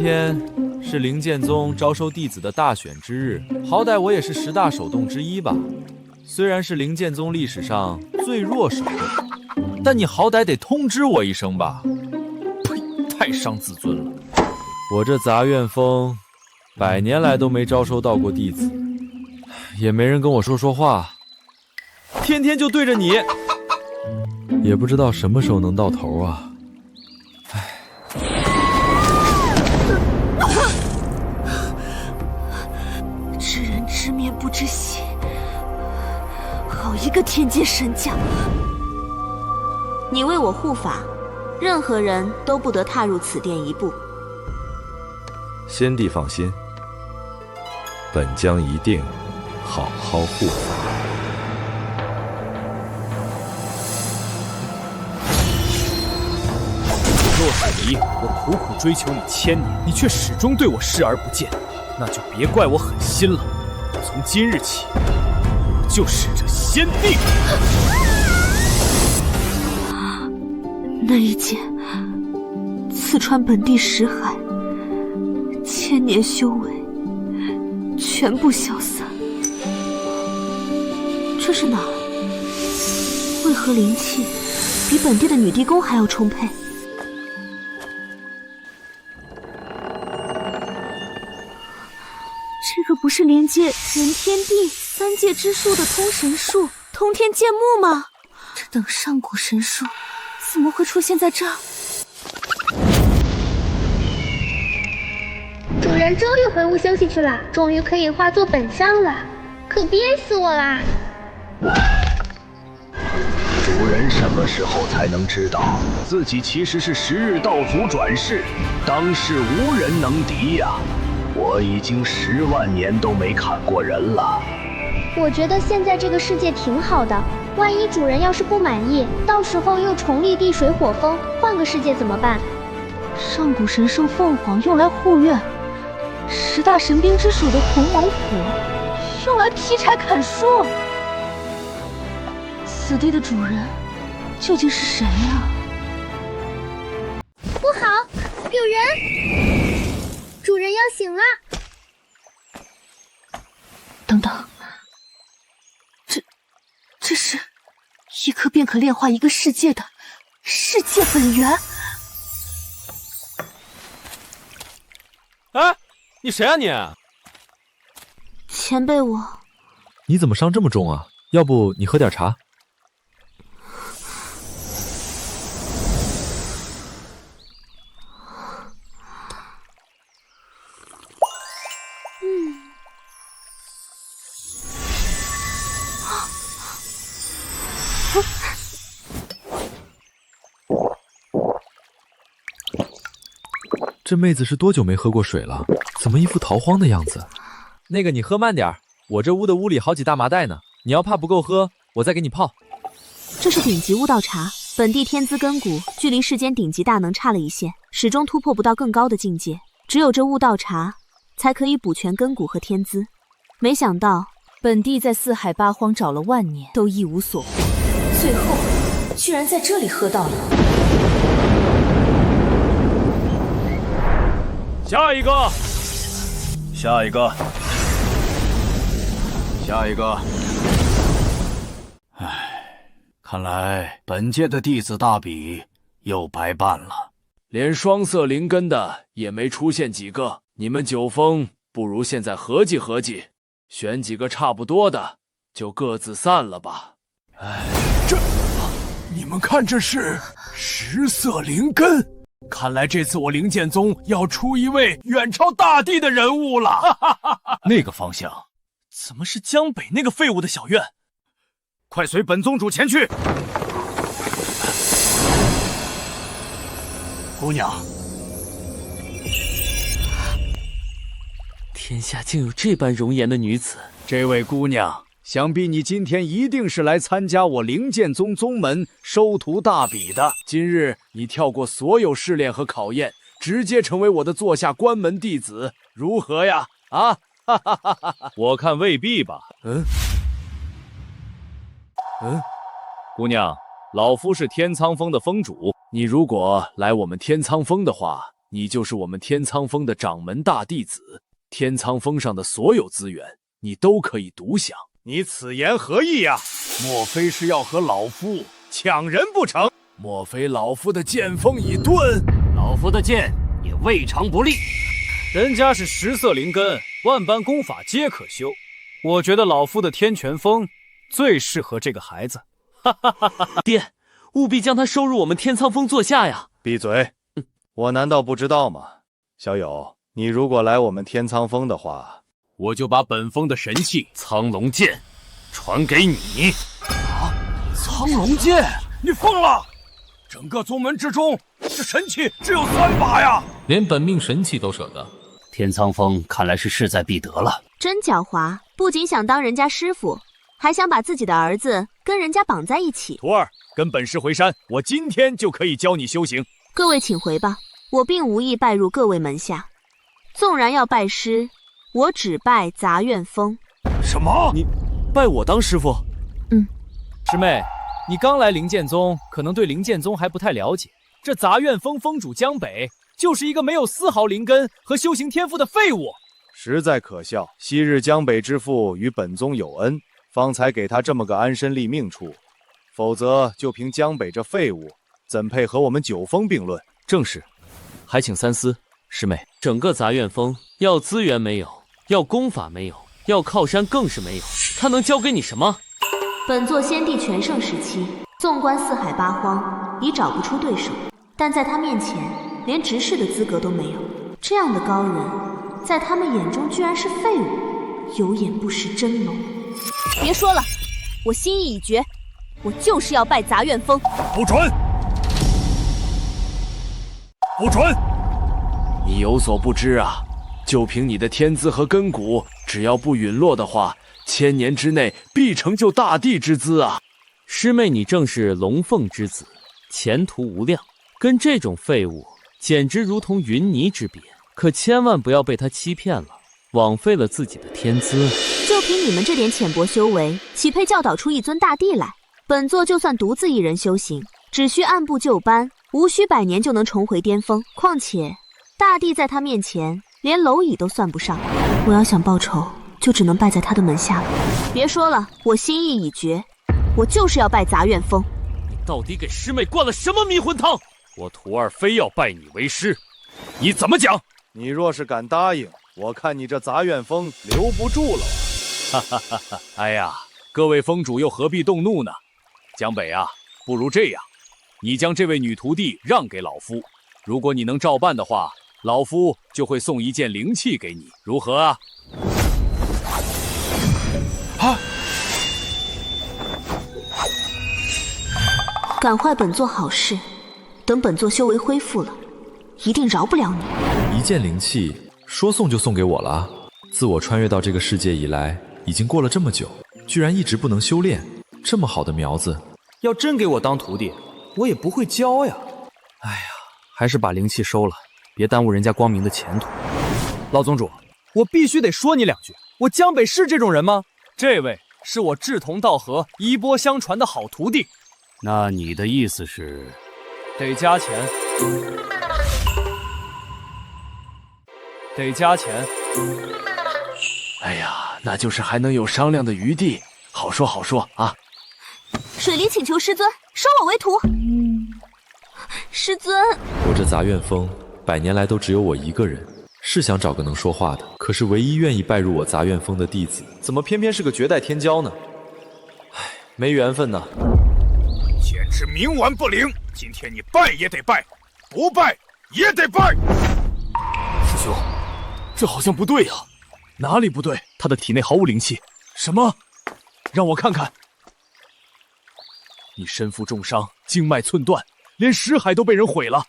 天是灵剑宗招收弟子的大选之日，好歹我也是10大手动之一吧。虽然是灵剑宗历史上最弱手动，但你好歹得通知我一声吧。呸，太伤自尊了。我这杂院风100年来都没招收到过弟子，也没人跟我说话，天天就对着你，也不知道什么时候能到头啊。知人知面不知心，好一个天阶神将！你为我护法，任何人都不得踏入此殿一步。先帝放心，本将一定好好护法。若是离我苦苦追求你1000年，你却始终对我视而不见，那就别怪我狠心了。从今日起，我就是这先帝。那一剑刺穿本地识海，1000年修为全部消散。这是哪儿？为何灵气比本地的女帝宫还要充沛？这个不是连接人天地3界之术的通神术通天剑幕吗？这等上古神术怎么会出现在这儿？主人终于回悟休息去了，终于可以化作本相了，可憋死我啦！主人什么时候才能知道自己其实是10日道祖转世，当世无人能敌呀？我已经10万年都没砍过人了。我觉得现在这个世界挺好的，万一主人要是不满意，到时候又重立地水火风，换个世界怎么办？上古神兽凤凰用来护院，10大神兵之首的鸿蒙斧用来劈柴砍树。此地的主人究竟是谁呀？不好，有人！主人要醒了！等等，这是一颗便可炼化一个世界的世界本源。哎，你谁啊你？前辈我。你怎么伤这么重啊？要不你喝点茶？这妹子是多久没喝过水了？怎么一副逃荒的样子？那个你喝慢点，我这屋里好几大麻袋呢，你要怕不够喝，我再给你泡。这是顶级悟道茶，本地天资根骨，距离世间顶级大能差了一线，始终突破不到更高的境界。只有这悟道茶，才可以补全根骨和天资。没想到本地在四海八荒找了万年，都一无所获，最后居然在这里喝到了。下一个，下一个，下一个。唉，看来本届的弟子大比又白办了，连双色灵根的也没出现几个。你们九峰不如现在合计合计，选几个差不多的，就各自散了吧。唉，你们看这是10色灵根。看来这次我灵剑宗要出一位远超大帝的人物了。那个方向怎么是江北那个废物的小院？快随本宗主前去。姑娘，天下竟有这般容颜的女子。这位姑娘，想必你今天一定是来参加我灵剑宗宗门收徒大比的。今日你跳过所有试炼和考验，直接成为我的座下关门弟子，如何呀？啊，哈哈哈哈！我看未必吧。姑娘，老夫是天苍峰的峰主，你如果来我们天苍峰的话，你就是我们天苍峰的掌门大弟子，天苍峰上的所有资源你都可以独享。你此言何意呀？莫非是要和老夫抢人不成？莫非老夫的剑锋已钝？老夫的剑也未尝不利。人家是10色灵根，万般功法皆可修。我觉得老夫的天拳风最适合这个孩子。哈哈哈哈！爹，务必将他收入我们天苍峰座下呀！闭嘴！我难道不知道吗？小友，你如果来我们天苍峰的话，我就把本峰的神器苍龙剑传给你。啊！苍龙剑？你疯了！整个宗门之中，这神器只有3把呀！连本命神器都舍得。天苍峰看来是势在必得了。真狡猾，不仅想当人家师傅，还想把自己的儿子跟人家绑在一起。徒儿，跟本师回山，我今天就可以教你修行。各位请回吧，我并无意拜入各位门下。纵然要拜师，我只拜杂院峰。什么？你拜我当师傅？师妹，你刚来灵剑宗，可能对灵剑宗还不太了解。这杂院峰峰主江北就是一个没有丝毫灵根和修行天赋的废物，实在可笑。昔日江北之父与本宗有恩，方才给他这么个安身立命处，否则就凭江北这废物，怎配和我们九峰并论？正是，还请三思。师妹，整个杂院峰要资源没有，要功法没有，要靠山更是没有，他能教给你什么？本座先帝全盛时期，纵观四海八荒，已找不出对手，但在他面前，连执事的资格都没有。这样的高人，在他们眼中居然是废物，有眼不识真龙。别说了，我心意已决，我就是要拜杂院峰。不准！不准！你有所不知啊，就凭你的天资和根骨，只要不陨落的话，1000年之内必成就大帝之姿啊！师妹，你正是龙凤之子，前途无量，跟这种废物简直如同云泥之别。可千万不要被他欺骗了，枉费了自己的天资。就凭你们这点浅薄修为，岂配教导出一尊大帝来？本座就算独自一人修行，只需按部就班，无需100年就能重回巅峰。况且大帝在他面前连蝼蚁都算不上，我要想报仇，就只能拜在他的门下了。别说了，我心意已决，我就是要拜杂院峰。你到底给师妹灌了什么迷魂汤？我徒儿非要拜你为师，你怎么讲？你若是敢答应，我看你这杂院峰留不住了。哈哈哈哈！哎呀，各位峰主又何必动怒呢？江北啊，不如这样，你将这位女徒弟让给老夫，如果你能照办的话，老夫就会送一件灵器给你，如何啊？啊！敢坏本座好事，等本座修为恢复了，一定饶不了你。一件灵器，说送就送给我了。自我穿越到这个世界以来，已经过了这么久，居然一直不能修炼，这么好的苗子，要真给我当徒弟，我也不会教呀。哎呀，还是把灵气收了，别耽误人家光明的前途。老宗主，我必须得说你2句，我江北是这种人吗？这位是我志同道合、衣钵相传的好徒弟。那你的意思是？得加钱。得加钱。哎呀，那就是还能有商量的余地，好说好说啊！水灵请求师尊收我为徒。师尊，我这杂院峰100年来都只有我一个人，是想找个能说话的，可是唯一愿意拜入我杂院峰的弟子，怎么偏偏是个绝代天骄呢？唉，没缘分呐！简直冥顽不灵！今天你拜也得拜，不拜也得拜。师兄，这好像不对呀！哪里不对？他的体内毫无灵气。什么？让我看看。你身负重伤，经脉寸断，连识海都被人毁了。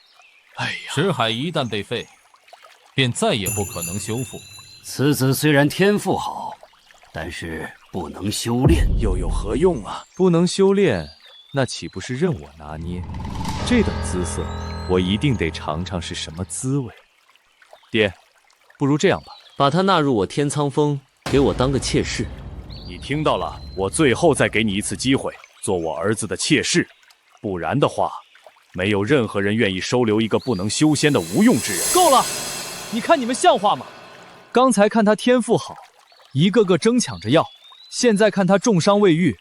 哎呀！识海一旦被废，便再也不可能修复。此子虽然天赋好，但是不能修炼，又有何用啊？不能修炼，那岂不是任我拿捏？这等姿色，我一定得尝尝是什么滋味。爹，不如这样吧，把他纳入我天苍峰，给我当个妾室。你听到了，我最后再给你一次机会，做我儿子的妾室，不然的话，没有任何人愿意收留一个不能修仙的无用之人。够了！你看你们像话吗？刚才看他天赋好，一个个争抢着要，现在看他重伤未愈，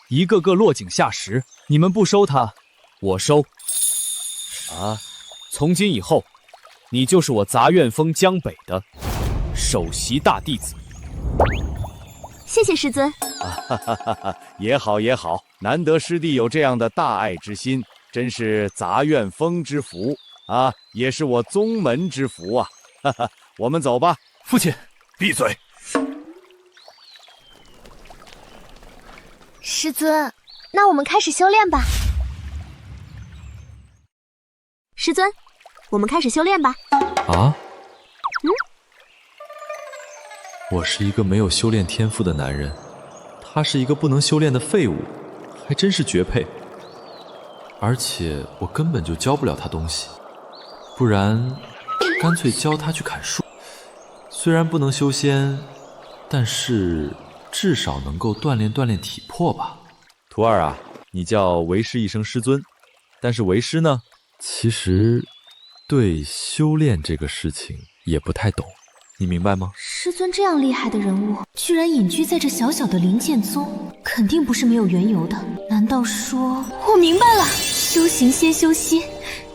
一个个落井下石。你们不收他，我收。啊！从今以后，你就是我杂院峰江北的首席大弟子。谢谢师尊。也好也好，难得师弟有这样的大爱之心，真是杂院峰之福啊，也是我宗门之福啊！我们走吧。父亲，闭嘴！师尊，那我们开始修炼吧。师尊，我们开始修炼吧。啊？我是一个没有修炼天赋的男人，他是一个不能修炼的废物，还真是绝配。而且我根本就教不了他东西，不然干脆教他去砍树。虽然不能修仙，但是至少能够锻炼锻炼体魄吧。徒儿啊，你叫为师一声师尊，但是为师呢，其实对修炼这个事情也不太懂，你明白吗？师尊这样厉害的人物，居然隐居在这小小的灵剑宗，肯定不是没有缘由的。难道说……我明白了，修行先修心，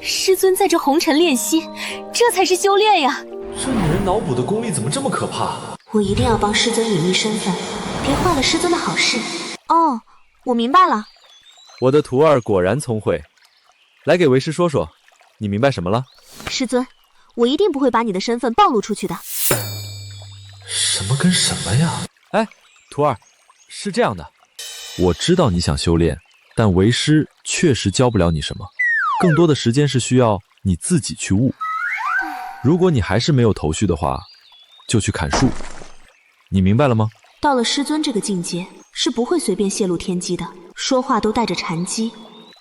师尊在这红尘练心，这才是修炼呀！这女人脑补的功力怎么这么可怕？我一定要帮师尊隐匿身份，别坏了师尊的好事。哦，我明白了。我的徒儿果然聪慧，来给为师说说，你明白什么了？师尊，我一定不会把你的身份暴露出去的。什么跟什么呀？哎，徒儿，是这样的，我知道你想修炼，但为师确实教不了你什么，更多的时间是需要你自己去悟。如果你还是没有头绪的话，就去砍树。你明白了吗？到了师尊这个境界，是不会随便泄露天机的，说话都带着禅机。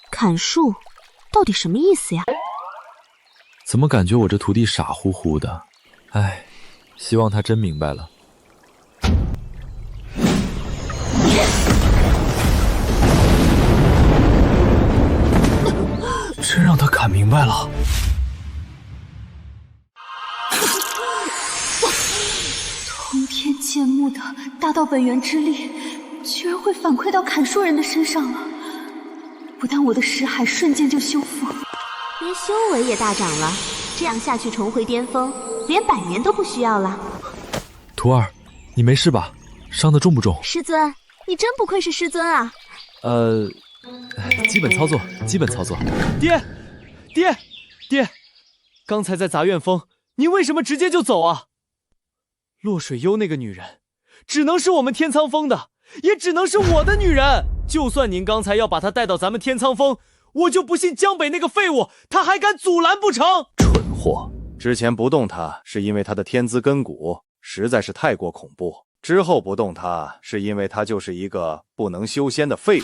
砍树，到底什么意思呀？怎么感觉我这徒弟傻乎乎的？哎，希望他真明白了。真让他砍明白了。通天剑木的大道本源之力，居然会反馈到砍树人的身上了。不但我的识海瞬间就修复，连修为也大涨了。这样下去重回巅峰，连100年都不需要了。徒儿，你没事吧？伤得重不重？师尊，你真不愧是师尊啊！基本操作，基本操作。爹，刚才在杂院峰，您为什么直接就走啊？洛水幽那个女人，只能是我们天苍峰的，也只能是我的女人。就算您刚才要把她带到咱们天苍峰，我就不信江北那个废物，他还敢阻拦不成？蠢货！之前不动他，是因为他的天资根骨实在是太过恐怖；之后不动他，是因为他就是一个不能修仙的废物。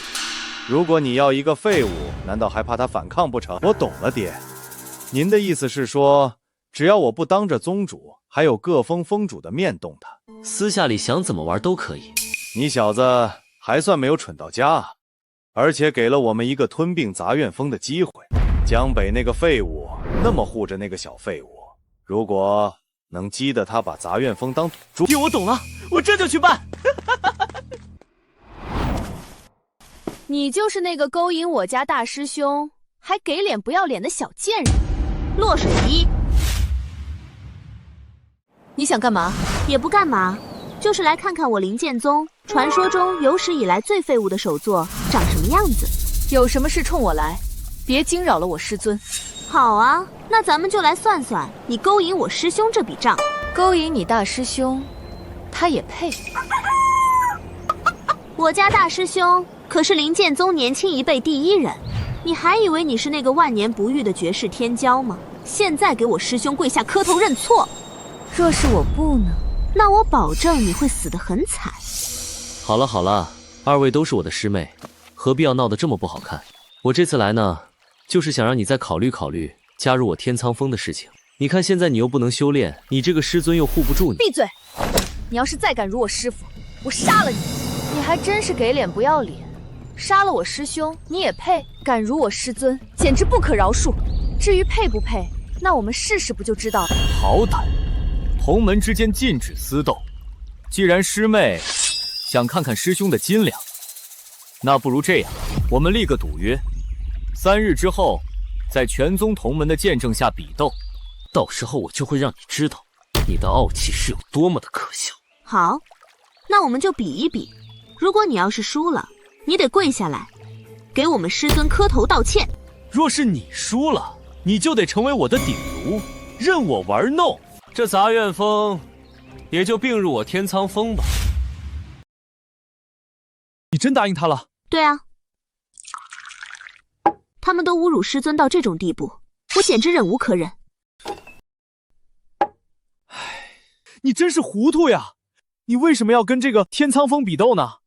如果你要一个废物，难道还怕他反抗不成？我懂了，爹。您的意思是说，只要我不当着宗主还有各峰峰主的面动他，私下里想怎么玩都可以。你小子还算没有蠢到家啊！而且给了我们一个吞并杂院峰的机会。江北那个废物那么护着那个小废物，如果能激得他把杂院峰当土猪……爹，我懂了，我这就去办。你就是那个勾引我家大师兄还给脸不要脸的小贱人，落水一。你想干嘛？也不干嘛，就是来看看我灵剑宗传说中有史以来最废物的首座长什么样子。有什么事冲我来，别惊扰了我师尊。好啊，那咱们就来算算你勾引我师兄这笔账。勾引你大师兄，他也配？我家大师兄可是灵剑宗年轻一辈第一人，你还以为你是那个万年不遇的绝世天骄吗？现在给我师兄跪下磕头认错。若是我不呢？那我保证你会死得很惨。好了好了，二位都是我的师妹，何必要闹得这么不好看？我这次来呢，就是想让你再考虑考虑加入我天苍峰的事情。你看现在你又不能修炼，你这个师尊又护不住你。闭嘴！你要是再敢辱我师父，我杀了你！你还真是给脸不要脸，杀了我师兄，你也配？敢辱我师尊，简直不可饶恕。至于配不配，那我们试试不就知道了。好歹，同门之间禁止私斗。既然师妹想看看师兄的斤两，那不如这样，我们立个赌约，3日之后，在全宗同门的见证下比斗。到时候我就会让你知道，你的傲气是有多么的可笑。好，那我们就比一比。如果你要是输了，你得跪下来，给我们师尊磕头道歉。若是你输了，你就得成为我的顶炉，任我玩弄。这杂院风也就并入我天苍峰吧。你真答应他了？对啊，他们都侮辱师尊到这种地步，我简直忍无可忍。你真是糊涂呀！你为什么要跟这个天苍峰比斗呢？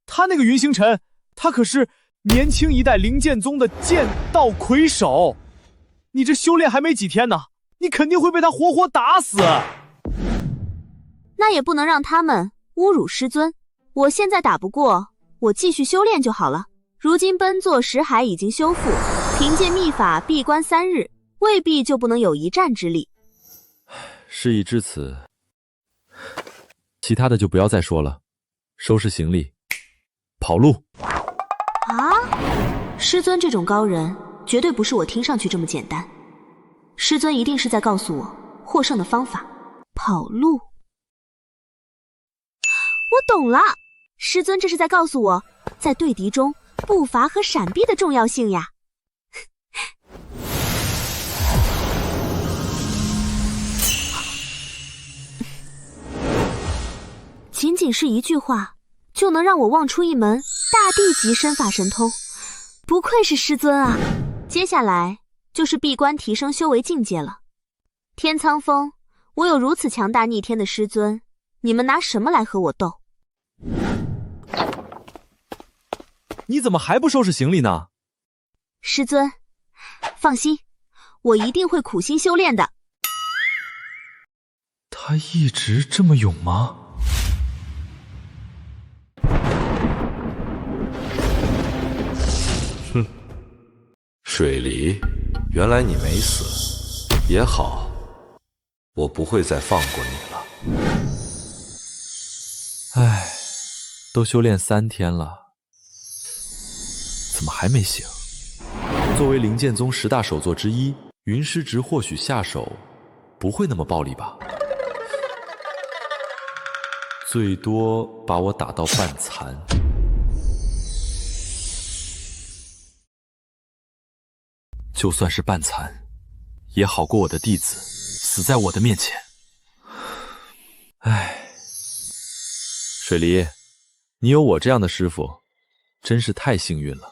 他那个云星辰，他可是年轻一代灵剑宗的剑道魁首，你这修炼还没几天呢，你肯定会被他活活打死。那也不能让他们侮辱师尊。我现在打不过，我继续修炼就好了。如今奔坐石海已经修复，凭借秘法闭关3日，未必就不能有一战之力。事已至此，其他的就不要再说了，收拾行李，跑路。啊！师尊这种高人，绝对不是我听上去这么简单。师尊一定是在告诉我获胜的方法。跑路。我懂了，师尊这是在告诉我，在对敌中步伐和闪避的重要性呀。仅仅是一句话，就能让我望出一门大地级身法神通，不愧是师尊啊！接下来就是闭关提升修为境界了。天苍峰，我有如此强大逆天的师尊，你们拿什么来和我斗？你怎么还不收拾行李呢？师尊，放心，我一定会苦心修炼的。他一直这么勇吗？哼，水离，原来你没死，也好，我不会再放过你了。唉，都修炼3天了，怎么还没醒？作为灵剑宗10大首座之一，云师侄或许下手不会那么暴力吧，最多把我打到半残。就算是半残，也好过我的弟子死在我的面前。唉，水离，你有我这样的师傅，真是太幸运了。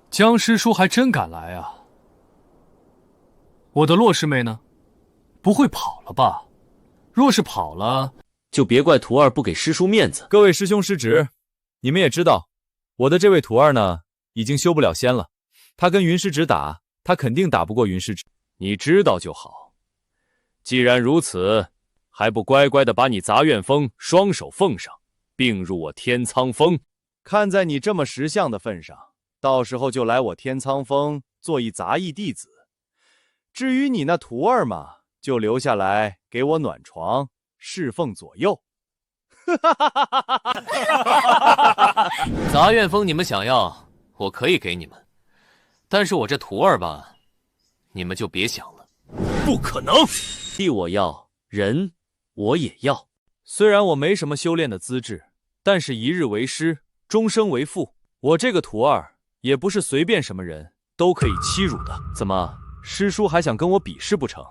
江师叔还真敢来啊！我的洛师妹呢？不会跑了吧？若是跑了，就别怪徒儿不给师叔面子。各位师兄师侄，你们也知道，我的这位徒儿呢，已经修不了仙了。他跟云师侄打，他肯定打不过云师侄。你知道就好。既然如此，还不乖乖的把你杂院风双手奉上，并入我天苍峰？看在你这么识相的份上，到时候就来我天苍峰做一杂役弟子。至于你那徒儿嘛，就留下来给我暖床，侍奉左右。杂院风你们想要，我可以给你们，但是我这徒儿吧，你们就别想了。不可能！地我要，人我也要。虽然我没什么修炼的资质，但是一日为师，终生为父。我这个徒儿也不是随便什么人都可以欺辱的。怎么？师叔还想跟我比试不成？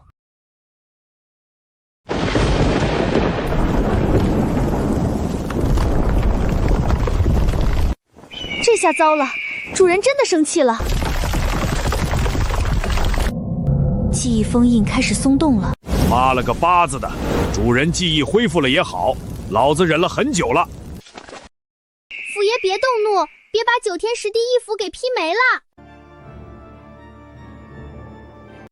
这下糟了，主人真的生气了。记忆封印开始松动了。妈了个巴子的，主人记忆恢复了也好，老子忍了很久了。府爷别动怒，别把9天10地一符给劈没了。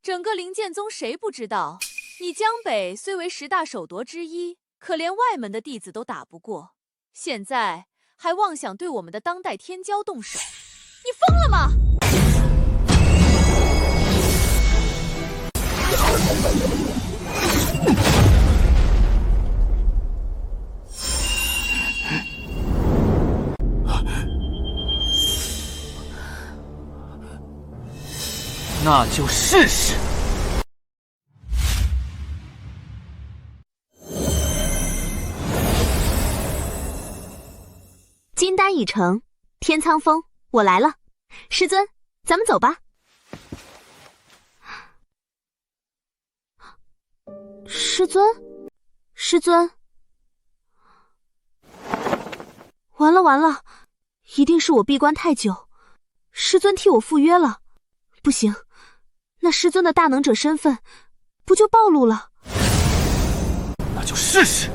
整个灵剑宗谁不知道，你江北虽为10大首夺之一，可连外门的弟子都打不过，现在还妄想对我们的当代天骄动手，你疯了吗？那就试试。金丹已成，天苍峰，我来了。师尊，咱们走吧。师尊，师尊，完了完了，一定是我闭关太久，师尊替我赴约了。不行，那师尊的大能者身份不就暴露了？那就试试。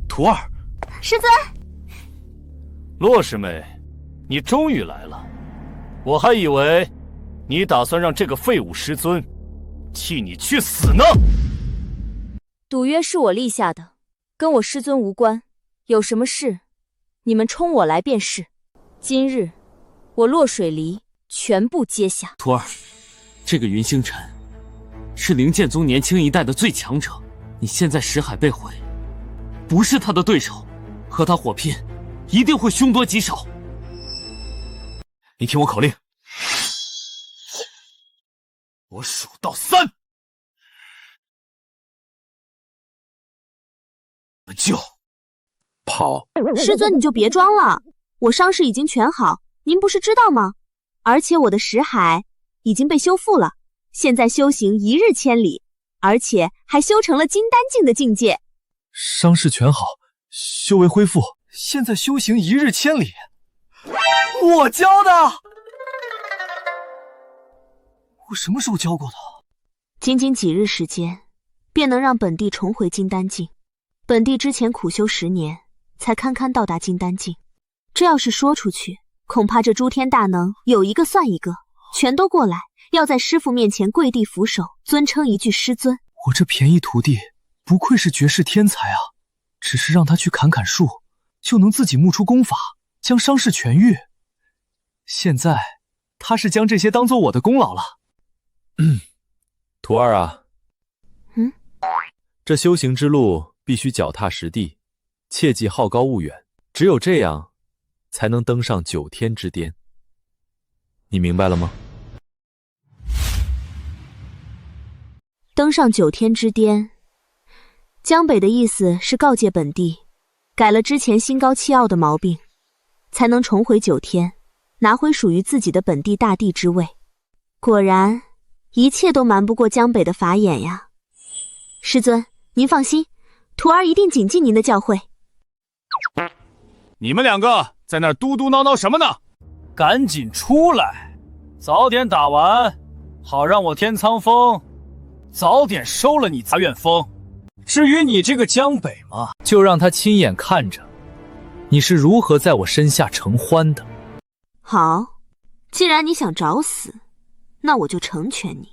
徒儿，师尊，洛师妹，你终于来了，我还以为你打算让这个废物师尊替你去死呢。赌约是我立下的，跟我师尊无关，有什么事你们冲我来便是。今日我洛水离全部接下。徒儿，这个云星辰是灵剑宗年轻一代的最强者，你现在识海被毁，不是他的对手，和他火拼一定会凶多吉少。你听我口令，我数到3，就跑。师尊你就别装了，我伤势已经全好，您不是知道吗？而且我的识海已经被修复了，现在修行1日千里，而且还修成了金丹境的境界。伤势全好，修为恢复，现在修行1日千里。我教的，我什么时候教过的？仅仅几日时间，便能让本帝重回金丹境。本帝之前苦修10年，才堪堪到达金丹境。这要是说出去，恐怕这诸天大能有一个算一个，全都过来，要在师父面前跪地俯首，尊称一句师尊。我这便宜徒弟不愧是绝世天才啊！只是让他去砍砍树，就能自己悟出功法，将伤势痊愈。现在他是将这些当做我的功劳了。徒儿啊，这修行之路必须脚踏实地，切忌好高骛远，只有这样才能登上9天之巅。你明白了吗？登上9天之巅，江北的意思是告诫本帝，改了之前心高气傲的毛病，才能重回9天，拿回属于自己的本地大帝之位。果然，一切都瞒不过江北的法眼呀！师尊，您放心，徒儿一定谨记您的教诲。你们2个在那儿嘟嘟囔囔什么呢？赶紧出来，早点打完，好让我天苍峰早点收了你杂院峰。至于你这个江北嘛，就让他亲眼看着你是如何在我身下承欢的。好，既然你想找死，那我就成全你。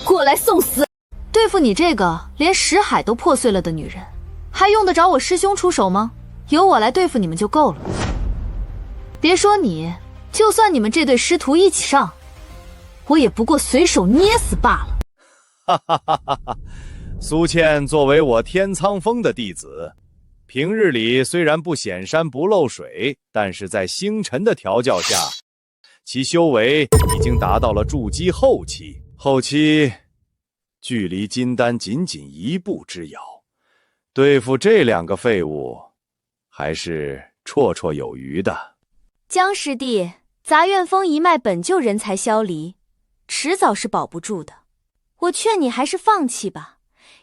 过来送死！对付你这个连识海都破碎了的女人，还用得着我师兄出手吗？由我来对付你们就够了。别说你，就算你们这对师徒一起上，我也不过随手捏死罢了。哈哈哈哈哈！苏倩作为我天苍峰的弟子，平日里虽然不显山不漏水，但是在星辰的调教下，其修为已经达到了筑基后期。后期距离金丹仅仅1步之遥，对付这2个废物，还是绰绰有余的。江师弟，杂院峰一脉本就人才萧离，迟早是保不住的。我劝你还是放弃吧，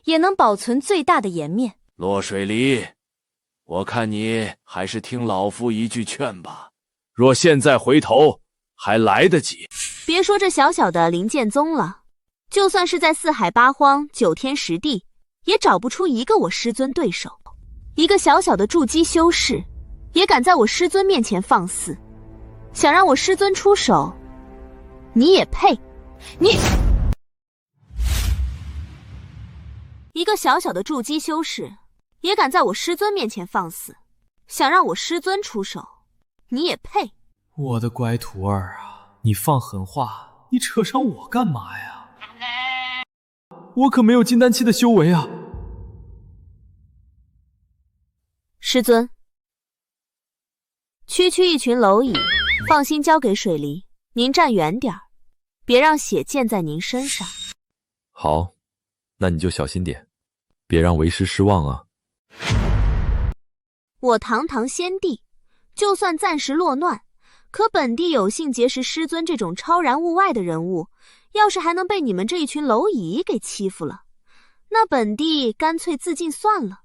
也能保存最大的颜面。洛水离，我看你还是听老夫一句劝吧。若现在回头，还来得及。别说这小小的灵剑宗了，就算是在四海八荒、9天10地，也找不出一个我师尊对手。一个小小的筑基修士，也敢在我师尊面前放肆，想让我师尊出手，你也配？你一个小小的筑基修士，也敢在我师尊面前放肆，想让我师尊出手，你也配？我的乖徒儿啊，你放狠话，你扯上我干嘛呀？我可没有金丹期的修为啊！师尊，区区一群蝼蚁，放心交给水离，您站远点儿，别让血溅在您身上。好，那你就小心点，别让为师失望啊。我堂堂先帝，就算暂时落难，可本帝有幸结识师尊这种超然物外的人物，要是还能被你们这一群蝼蚁给欺负了，那本帝干脆自尽算了。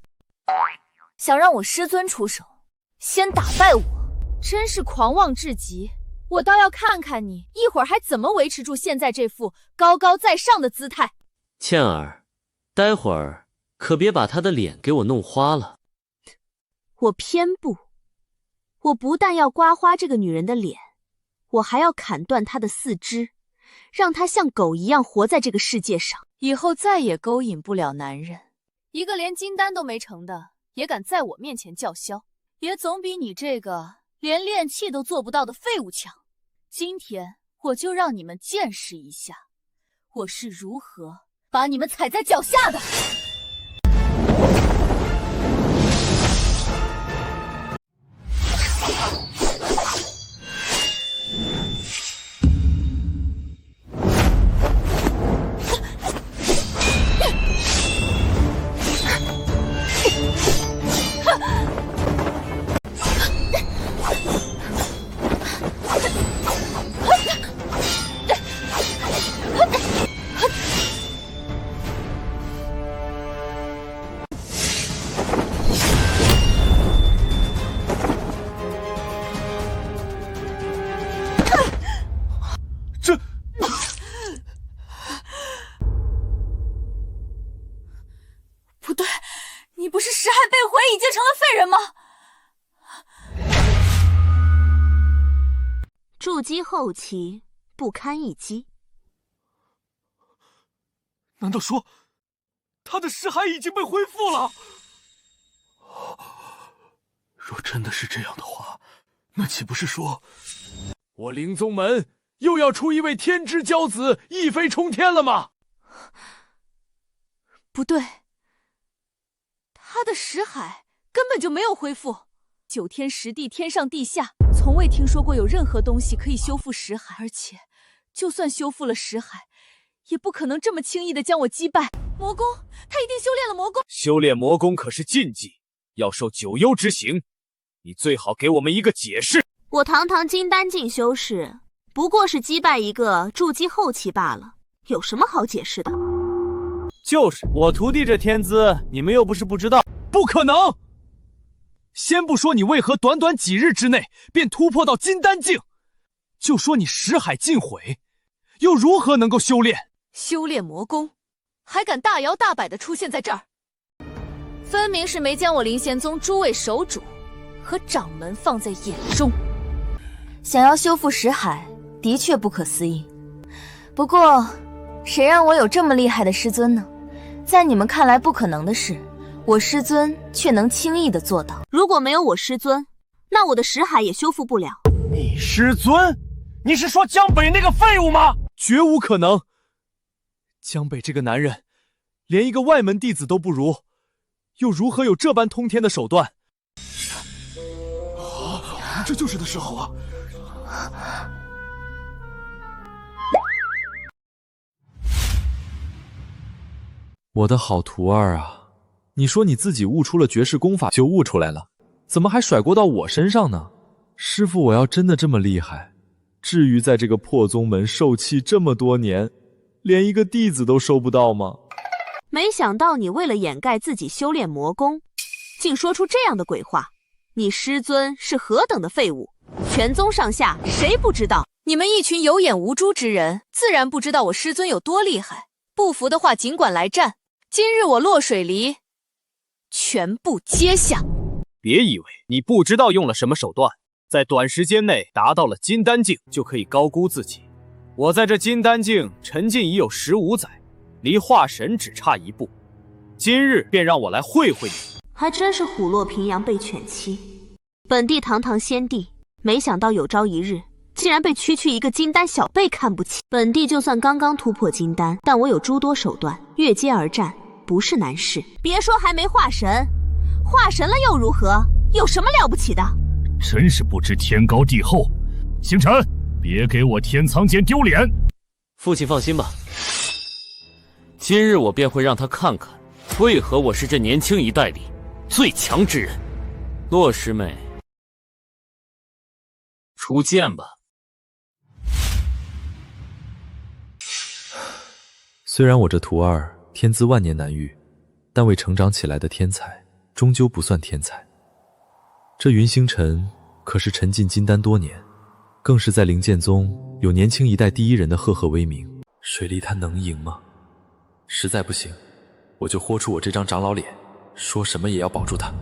想让我师尊出手，先打败我，真是狂妄至极。我倒要看看你一会儿还怎么维持住现在这副高高在上的姿态。倩儿，待会儿可别把她的脸给我弄花了。我偏不，我不但要刮花这个女人的脸，我还要砍断她的四肢，让她像狗一样活在这个世界上，以后再也勾引不了男人。一个连金丹都没成的，也敢在我面前叫嚣，也总比你这个连练气都做不到的废物强。今天我就让你们见识一下，我是如何把你们踩在脚下的。不对，你不是识海被毁，已经成了废人吗？筑基后期不堪一击。难道说他的识海已经被恢复了？若真的是这样的话，那岂不是说我灵宗门又要出一位天之骄子，一飞冲天了吗？不对，他的识海根本就没有恢复。9天10地，天上地下，从未听说过有任何东西可以修复识海，而且就算修复了识海，也不可能这么轻易的将我击败。魔功，他一定修炼了魔功。修炼魔功可是禁忌，要受九幽之刑。你最好给我们一个解释。我堂堂金丹境修士，不过是击败一个筑基后期罢了，有什么好解释的？就是我徒弟这天资，你们又不是不知道。不可能！先不说你为何短短几日之内便突破到金丹境，就说你识海尽毁，又如何能够修炼？修炼魔功，还敢大摇大摆地出现在这儿，分明是没将我灵贤宗诸位守主和掌门放在眼中。想要修复识海，的确不可思议。不过，谁让我有这么厉害的师尊呢？在你们看来不可能的事，我师尊却能轻易地做到。如果没有我师尊，那我的识海也修复不了。你师尊？你是说江北那个废物吗？绝无可能！江北这个男人，连一个外门弟子都不如，又如何有这般通天的手段？这就是的时候啊！我的好徒儿啊，你说你自己悟出了绝世功法就悟出来了，怎么还甩锅到我身上呢？师父，我要真的这么厉害，至于在这个破宗门受气这么多年，连一个弟子都收不到吗？没想到你为了掩盖自己修炼魔功，竟说出这样的鬼话。你师尊是何等的废物！全宗上下谁不知道？你们一群有眼无珠之人，自然不知道我师尊有多厉害。不服的话，尽管来战。今日我落水离，全部接下。别以为你不知道用了什么手段，在短时间内达到了金丹境，就可以高估自己。我在这金丹境沉浸已有15载，离化神只差一步。今日便让我来会会你。还真是虎落平阳被犬欺。本地堂堂先帝，没想到有朝一日竟然被区区一个金丹小辈看不起。本地就算刚刚突破金丹，但我有诸多手段，越阶而战不是难事。别说还没化神，化神了又如何？有什么了不起的？真是不知天高地厚。星辰，别给我天苍间丢脸。父亲放心吧，今日我便会让他看看，为何我是这年轻一代里最强之人。洛师妹，出剑吧。虽然我这徒儿天资万年难遇，但未成长起来的天才终究不算天才。这云星辰可是沉浸金丹多年，更是在灵剑宗有年轻一代第一人的赫赫威名。水离他能赢吗？实在不行，我就豁出我这张长老脸，说什么也要保住他。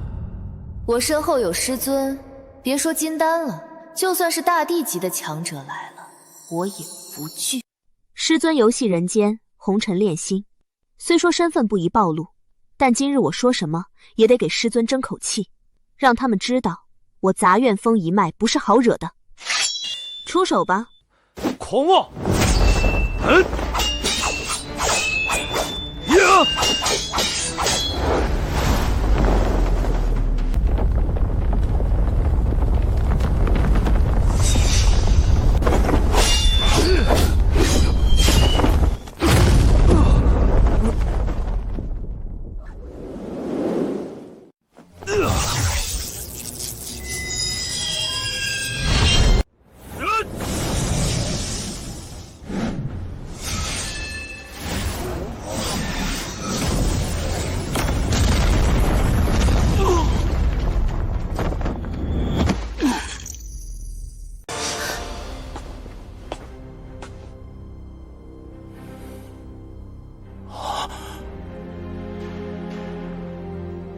我身后有师尊，别说金丹了，就算是大地级的强者来了，我也不惧。师尊游戏人间，红尘炼心，虽说身份不宜暴露，但今日我说什么也得给师尊争口气，让他们知道我杂院风一脉不是好惹的。出手吧！狂妄！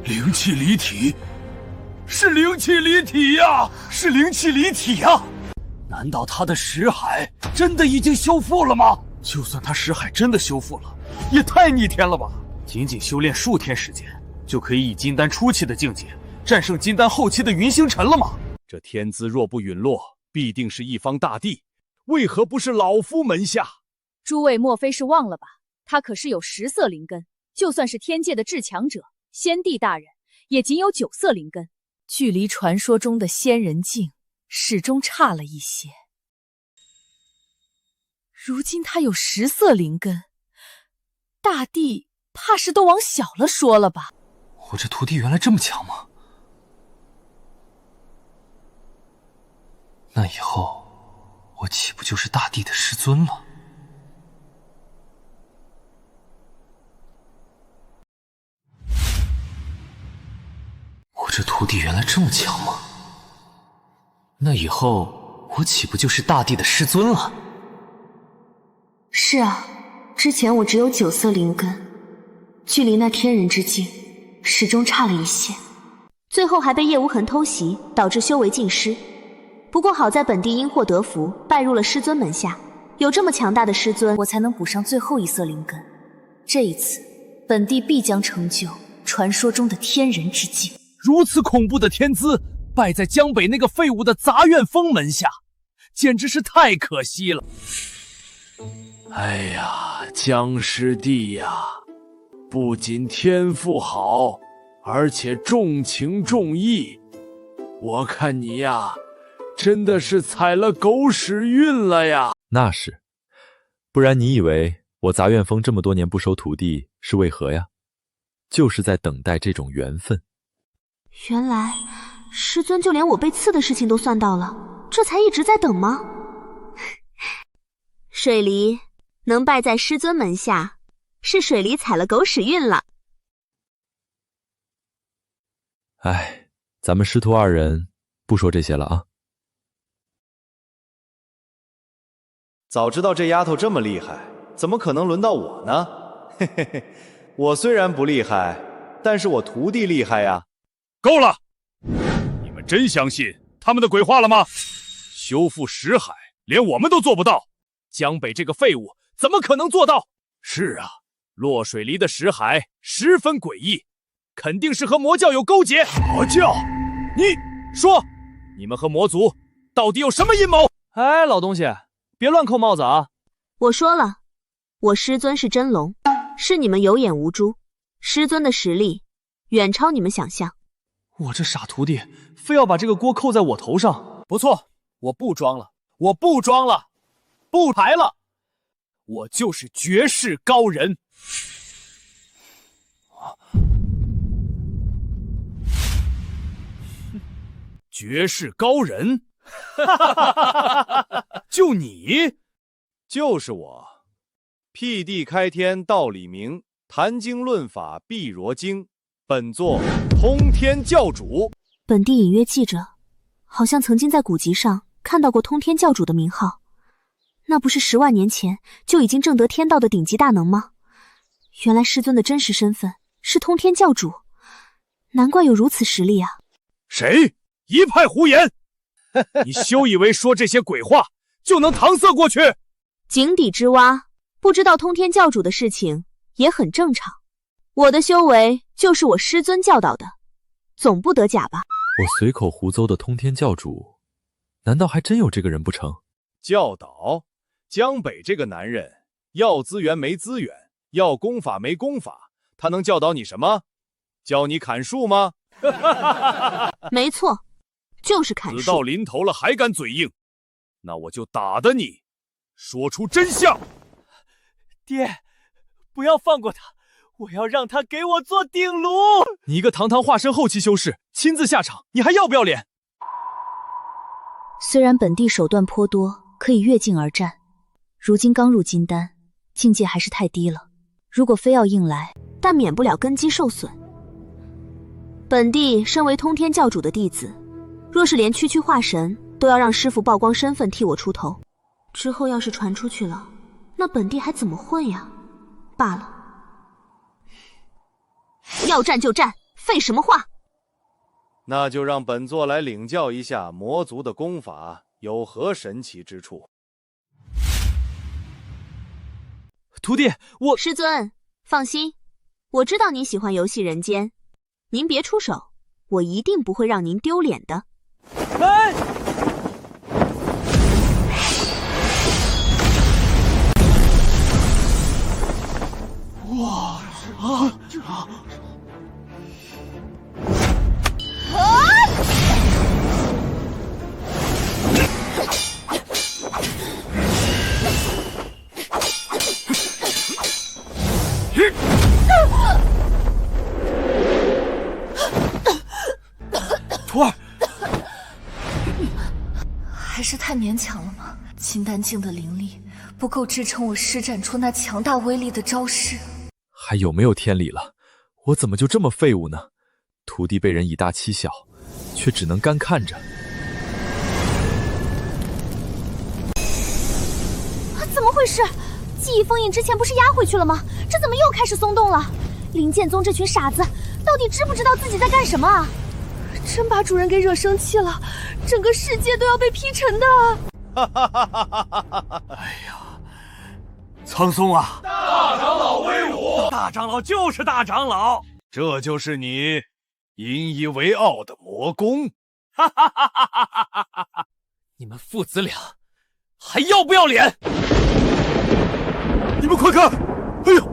灵气离体，是灵气离体呀！是灵气离体呀！难道他的识海真的已经修复了吗？就算他识海真的修复了，也太逆天了吧！仅仅修炼数天时间，就可以以金丹初期的境界战胜金丹后期的云星辰了吗？这天资若不陨落，必定是一方大帝，为何不是老夫门下？诸位莫非是忘了吧？他可是有10色灵根，就算是天界的至强者，先帝大人也仅有9色灵根，距离传说中的仙人境始终差了一些。如今他有10色灵根，大帝怕是都往小了说了吧？我这徒弟原来这么强吗？那以后我岂不就是大帝的师尊了？我这徒弟原来这么强吗？那以后我岂不就是大帝的师尊了？是啊，之前我只有9色灵根，距离那天人之境始终差了一些，最后还被叶无痕偷袭，导致修为尽失。不过好在本地因祸得福，拜入了师尊门下，有这么强大的师尊，我才能补上最后1色灵根。这一次，本地必将成就传说中的天人之境。如此恐怖的天资，败在江北那个废物的杂院风门下，简直是太可惜了。哎呀，江师弟呀，不仅天赋好，而且重情重义，我看你呀，真的是踩了狗屎运了呀！那是，不然你以为我杂院风这么多年不收徒弟是为何呀？就是在等待这种缘分。原来师尊就连我被刺的事情都算到了，这才一直在等吗？水离能拜在师尊门下，是水离踩了狗屎运了。哎，咱们师徒2人不说这些了啊。早知道这丫头这么厉害，怎么可能轮到我呢？嘿嘿嘿，我虽然不厉害，但是我徒弟厉害呀。够了！你们真相信他们的鬼话了吗？修复识海，连我们都做不到，江北这个废物怎么可能做到？是啊，落水离的识海十分诡异，肯定是和魔教有勾结。魔教？你说，你们和魔族到底有什么阴谋？哎，老东西，别乱扣帽子啊！我说了，我师尊是真龙，是你们有眼无珠。师尊的实力远超你们想象。我这傻徒弟非要把这个锅扣在我头上。不错，我不装了，我不装了，不抬了，我就是绝世高人。绝世高人？就你？就是我。辟地开天，道理明，谈经论法必若经。本座通天教主。本地隐约记着，好像曾经在古籍上看到过通天教主的名号。那不是10万年前就已经正得天道的顶级大能吗？原来师尊的真实身份是通天教主，难怪有如此实力啊！谁？一派胡言！你休以为说这些鬼话就能搪塞过去？井底之蛙，不知道通天教主的事情也很正常。我的修为就是我师尊教导的，总不得假吧？我随口胡诌的通天教主，难道还真有这个人不成？教导？江北这个男人，要资源没资源，要功法没功法，他能教导你什么？教你砍树吗？没错，就是砍树。死到临头了还敢嘴硬，那我就打得你说出真相。爹，不要放过他，我要让他给我做顶炉。你一个堂堂化身后期修士，亲自下场，你还要不要脸？虽然本地手段颇多，可以越境而战，如今刚入金丹，境界还是太低了。如果非要硬来，但免不了根基受损。本地身为通天教主的弟子，若是连区区化神都要让师父曝光身份替我出头，之后要是传出去了，那本地还怎么混呀？罢了，要战就战，废什么话？那就让本座来领教一下魔族的功法有何神奇之处。徒弟，我……师尊，放心，我知道您喜欢游戏人间，您别出手，我一定不会让您丢脸的。哎！哇啊！徒儿，还是太勉强了吗？金丹境的灵力不够支撑我施展出那强大威力的招式。还有没有天理了？我怎么就这么废物呢？徒弟被人以大欺小，却只能干看着。怎么回事？记忆封印之前不是压回去了吗？这怎么又开始松动了？林剑宗这群傻子到底知不知道自己在干什么啊？真把主人给惹生气了，整个世界都要被劈沉的。哎呀，苍松啊！大长老威武！大长老就是大长老，这就是你引以为傲的魔功。你们父子俩还要不要脸？你们快看！哎呦，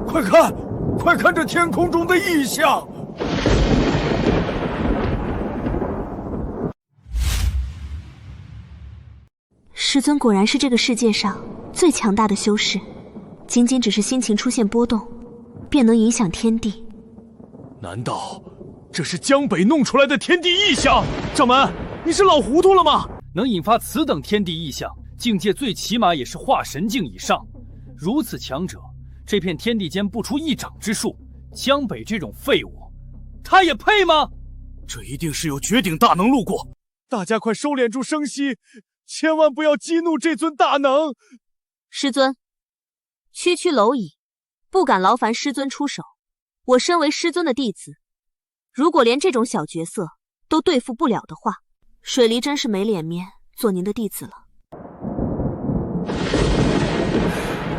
快看！快看这天空中的异象！师尊果然是这个世界上最强大的修士，仅仅只是心情出现波动，便能影响天地。难道这是江北弄出来的天地异象？掌门，你是老糊涂了吗？能引发此等天地异象，境界最起码也是化神境以上。如此强者，这片天地间不出一掌之数。江北这种废物，他也配吗？这一定是有绝顶大能路过。大家快收敛住声息，千万不要激怒这尊大能。师尊，区区蝼蚁，不敢劳烦师尊出手。我身为师尊的弟子，如果连这种小角色都对付不了的话，水离真是没脸面做您的弟子了。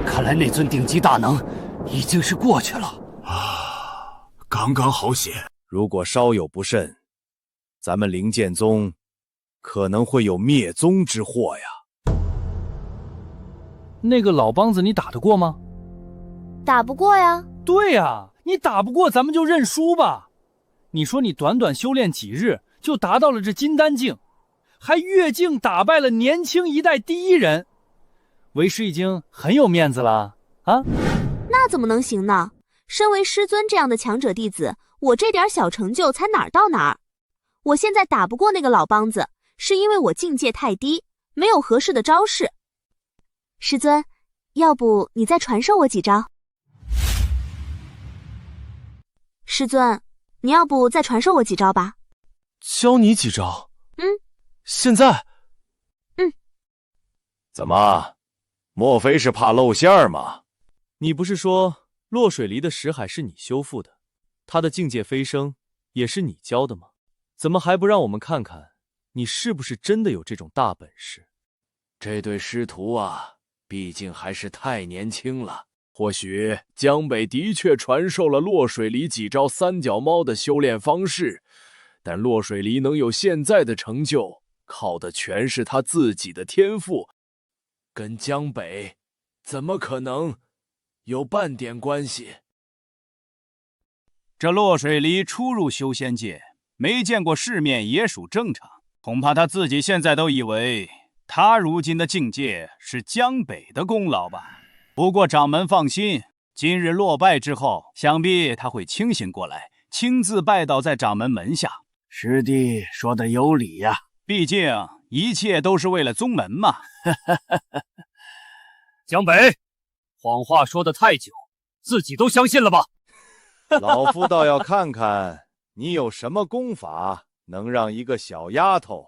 看来那尊顶级大能已经是过去了啊，刚刚好险。如果稍有不慎，咱们灵剑宗可能会有灭宗之祸呀。那个老梆子你打得过吗？打不过呀。对呀，你打不过咱们就认输吧。你说你短短修炼几日就达到了这金丹境，还越境打败了年轻一代第一人，为师已经很有面子了啊。那怎么能行呢？身为师尊这样的强者弟子，我这点小成就才哪儿到哪儿。我现在打不过那个老梆子，是因为我境界太低，没有合适的招式。师尊，要不你再传授我几招？师尊，你要不再传授我几招吧？教你几招？现在？怎么？莫非是怕露馅儿吗？你不是说落水离的识海是你修复的，他的境界飞升也是你教的吗？怎么还不让我们看看你是不是真的有这种大本事？这对师徒啊，毕竟还是太年轻了。或许江北的确传授了落水离几招三脚猫的修炼方式，但落水离能有现在的成就，靠的全是他自己的天赋，跟江北怎么可能有半点关系？这落水离初入修仙界，没见过世面也属正常。恐怕他自己现在都以为他如今的境界是江北的功劳吧。不过掌门放心，今日落败之后，想必他会清醒过来，亲自拜倒在掌门门下。师弟说的有理呀，毕竟一切都是为了宗门嘛。江北，谎话说得太久，自己都相信了吧？老夫倒要看看你有什么功法，能让一个小丫头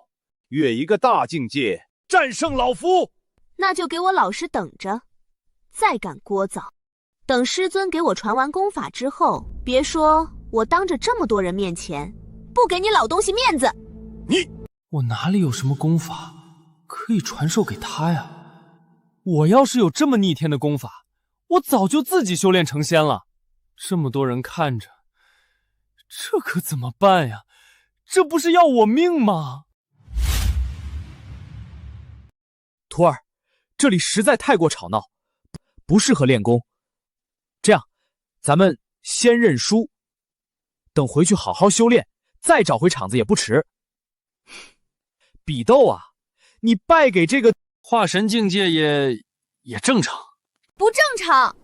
越一个大境界，战胜老夫。那就给我老实等着，再敢聒噪，等师尊给我传完功法之后，别说我当着这么多人面前不给你老东西面子。我哪里有什么功法可以传授给他呀？我要是有这么逆天的功法，我早就自己修炼成仙了。这么多人看着，这可怎么办呀？这不是要我命吗？徒儿，这里实在太过吵闹，不适合练功。这样，咱们先认输，等回去好好修炼，再找回场子也不迟。比斗啊，你败给这个化神境界也正常。不正常，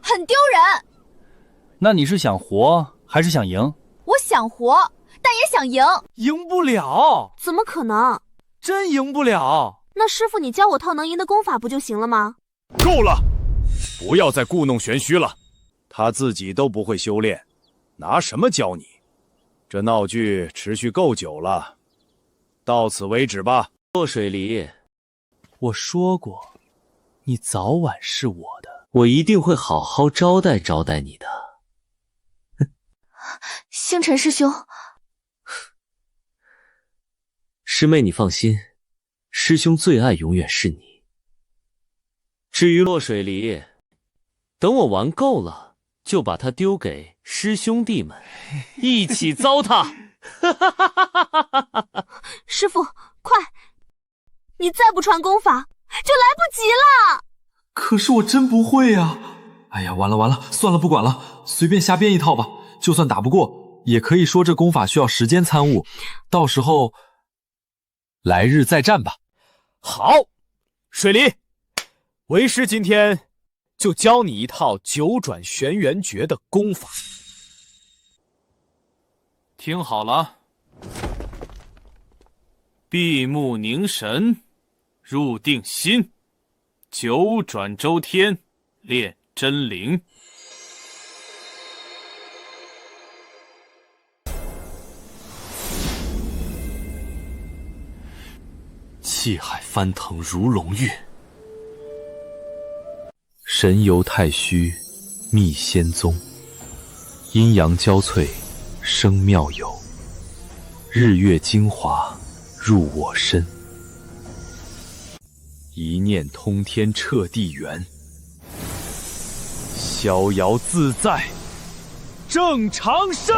很丢人。那你是想活还是想赢？我想活，但也想赢。赢不了。怎么可能？真赢不了。那师傅你教我套能赢的功法不就行了吗？够了，不要再故弄玄虚了。他自己都不会修炼，拿什么教你？这闹剧持续够久了，到此为止吧。落水离，我说过，你早晚是我的，我一定会好好招待招待你的。星辰师兄，师妹你放心，师兄最爱永远是你。至于落水离，等我玩够了，就把他丢给师兄弟们，一起糟蹋。师傅，快！你再不传功法，就来不及了。可是我真不会呀！哎呀，完了，算了，不管了，随便瞎编一套吧。就算打不过，也可以说这功法需要时间参悟，到时候来日再战吧。好，水离，为师今天就教你一套九转玄元诀的功法。听好了，闭目凝神，入定心，九转周天，炼真灵。气海翻腾如龙跃。神游太虚，觅仙踪。阴阳交瘁，生妙有。日月精华，入我身。一念通天，彻地元。逍遥自在，正常生。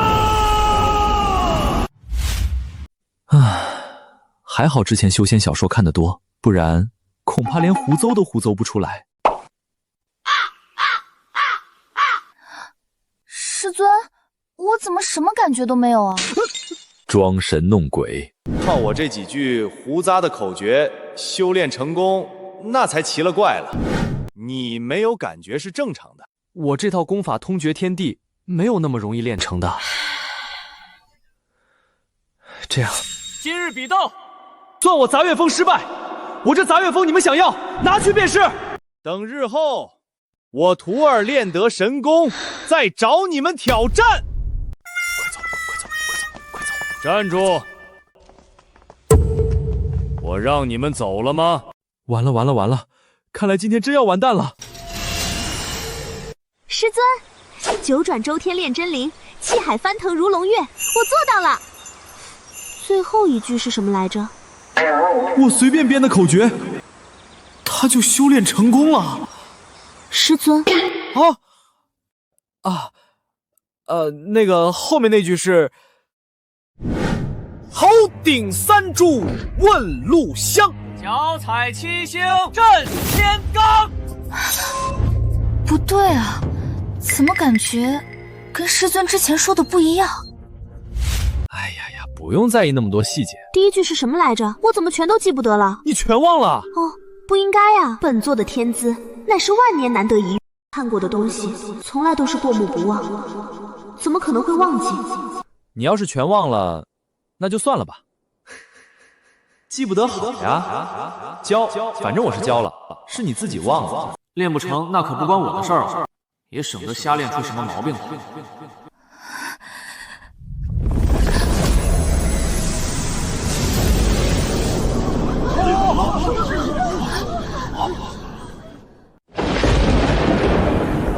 还好之前修仙小说看得多，不然恐怕连胡诌都胡诌不出来。师尊，我怎么什么感觉都没有啊？装神弄鬼，靠我这几句胡诌的口诀修炼成功，那才奇了怪了。你没有感觉是正常的。我这套功法通绝天地，没有那么容易练成的。这样，今日比斗，算我杂月峰失败。我这杂月峰你们想要，拿去便是。等日后我徒儿练得神功，再找你们挑战。快走！站住！我让你们走了吗？完了！看来今天真要完蛋了。师尊，九转周天炼真灵，气海翻腾如龙跃，我做到了。最后一句是什么来着？我随便编的口诀，他就修炼成功了。师尊，那个后面那句是头顶三柱问路香，脚踩七星震天罡。不对啊，怎么感觉跟师尊之前说的不一样？哎呀，不用在意那么多细节。第一句是什么来着？我怎么全都记不得了？你全忘了？哦，不应该啊！本座的天资乃是万年难得一遇，看过的东西从来都是过目不忘，怎么可能会忘记？你要是全忘了，那就算了吧。记不得好呀，教，反正我是教了，是你自己忘了。练不成那可不关我的事儿了，也省得瞎练出什么毛病来。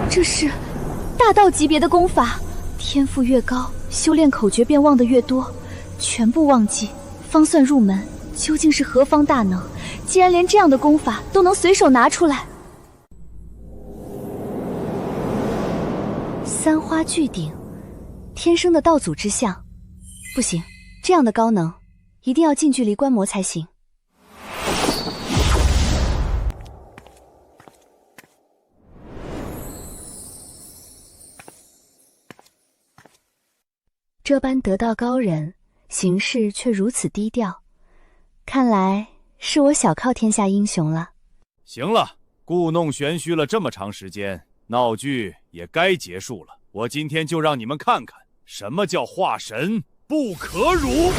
这是大道级别的功法，天赋越高，修炼口诀便忘得越多，全部忘记方算入门。究竟是何方大能？既然连这样的功法都能随手拿出来。三花聚顶，天生的道祖之相，不行，这样的高能一定要近距离观摩才行。这般得道高人，行事却如此低调，看来是我小靠天下英雄了。行了，故弄玄虚了这么长时间，闹剧也该结束了。我今天就让你们看看什么叫化神不可辱。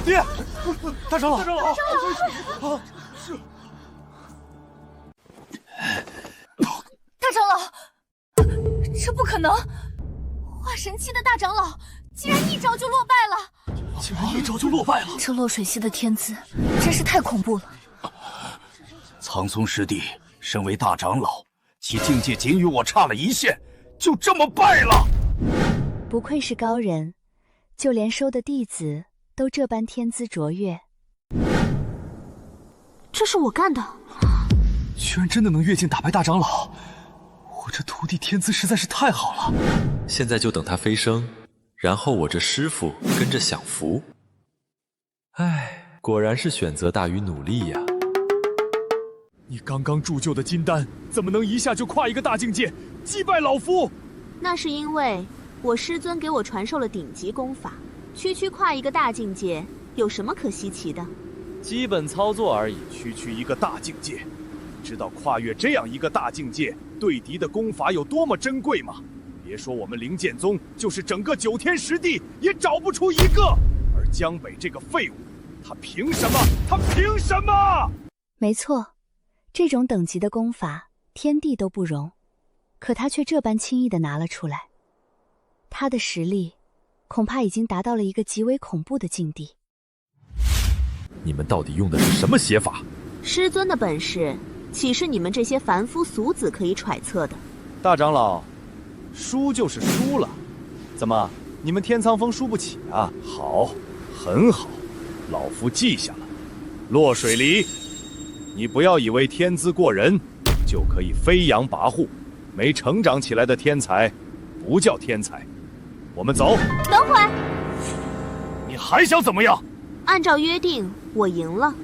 爹，大长老，大长老，这不可能！化神期的大长老竟然一招就落败了！这落水溪的天资真是太恐怖了。苍松师弟身为大长老，其境界仅与我差了一线，就这么败了。不愧是高人，就连收的弟子都这般天资卓越。这是我干的，居然真的能越境打败大长老，我这徒弟天资实在是太好了。现在就等他飞升，然后我这师傅跟着享福。唉，果然是选择大于努力呀。你刚刚铸就的金丹，怎么能一下就跨一个大境界，击败老夫？那是因为我师尊给我传授了顶级功法，区跨一个大境界，有什么可稀奇的？基本操作而已。区一个大境界，知道跨越这样一个大境界，对敌的功法有多么珍贵吗？别说我们灵剑宗，就是整个9天10地也找不出一个。而江北这个废物，他凭什么？没错，这种等级的功法，天地都不容。可他却这般轻易地拿了出来。他的实力恐怕已经达到了一个极为恐怖的境地。你们到底用的是什么邪法？师尊的本事，岂是你们这些凡夫俗子可以揣测的？大长老，输就是输了，怎么你们天苍峰输不起啊？好，很好，老夫记下了。落水离，你不要以为天资过人就可以飞扬跋扈，没成长起来的天才不叫天才。我们走。等会儿，你还想怎么样？按照约定，我赢了，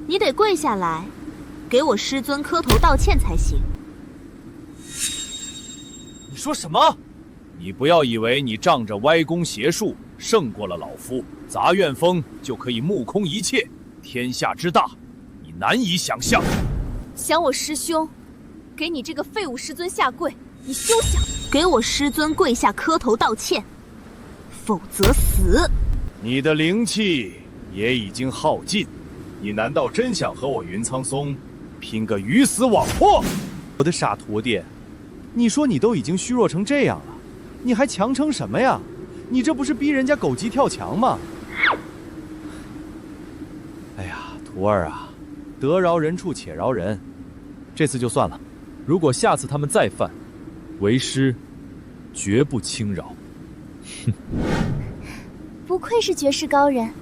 你得跪下来，给我师尊磕头道歉才行。你说什么？你不要以为你仗着歪弓邪术胜过了老夫，杂院峰就可以目空一切。天下之大，你难以想象。想我师兄给你这个废物师尊下跪，你休想！给我师尊跪下磕头道歉，否则死！你的灵气也已经耗尽，你难道真想和我云苍松拼个鱼死网破？我的傻徒弟，你说你都已经虚弱成这样了，你还强撑什么呀？你这不是逼人家狗急跳墙吗？哎呀，徒儿啊，得饶人处且饶人，这次就算了。如果下次他们再犯，为师绝不轻饶。哼！不愧是绝世高人，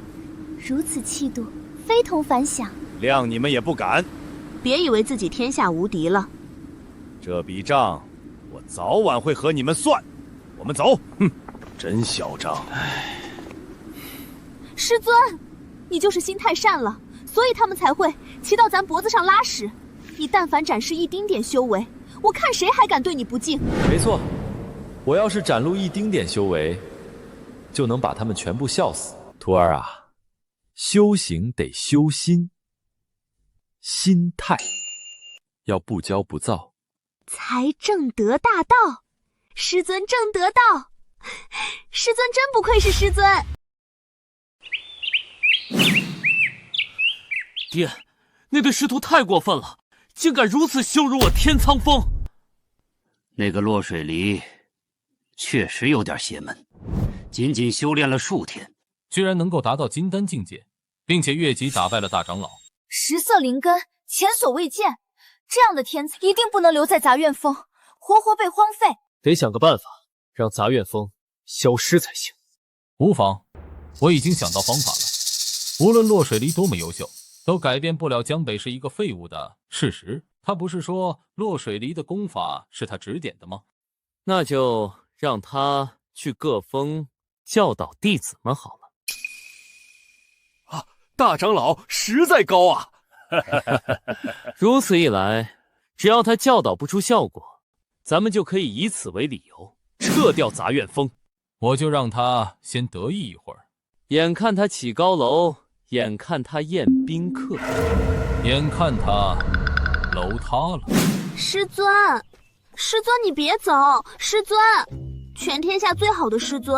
如此气度，非同凡响。谅你们也不敢。别以为自己天下无敌了。这笔账我早晚会和你们算。我们走。哼，真嚣张。师尊，你就是心太善了，所以他们才会骑到咱脖子上拉屎。你但凡展示一丁点修为，我看谁还敢对你不敬。没错，我要是展露一丁点修为，就能把他们全部笑死。徒儿啊，修行得修心，心态要不骄不躁，才正得大道。师尊正得道，师尊真不愧是师尊。爹，那对师徒太过分了，竟敢如此羞辱我天苍峰。那个落水离确实有点邪门，仅仅修炼了数天，居然能够达到金丹境界，并且越级打败了大长老。食色灵根，前所未见，这样的天才一定不能留在杂院峰，活活被荒废。得想个办法让杂院峰消失才行。无妨，我已经想到方法了。无论落水离多么优秀，都改变不了江北是一个废物的事实。他不是说落水离的功法是他指点的吗？那就让他去各峰教导弟子们好了。啊，大长老实在高啊！如此一来，只要他教导不出效果，咱们就可以以此为理由撤掉杂院峰。我就让他先得意一会儿。眼看他起高楼，眼看他宴宾客，眼看他楼塌了。师尊，师尊你别走，师尊，全天下最好的师尊，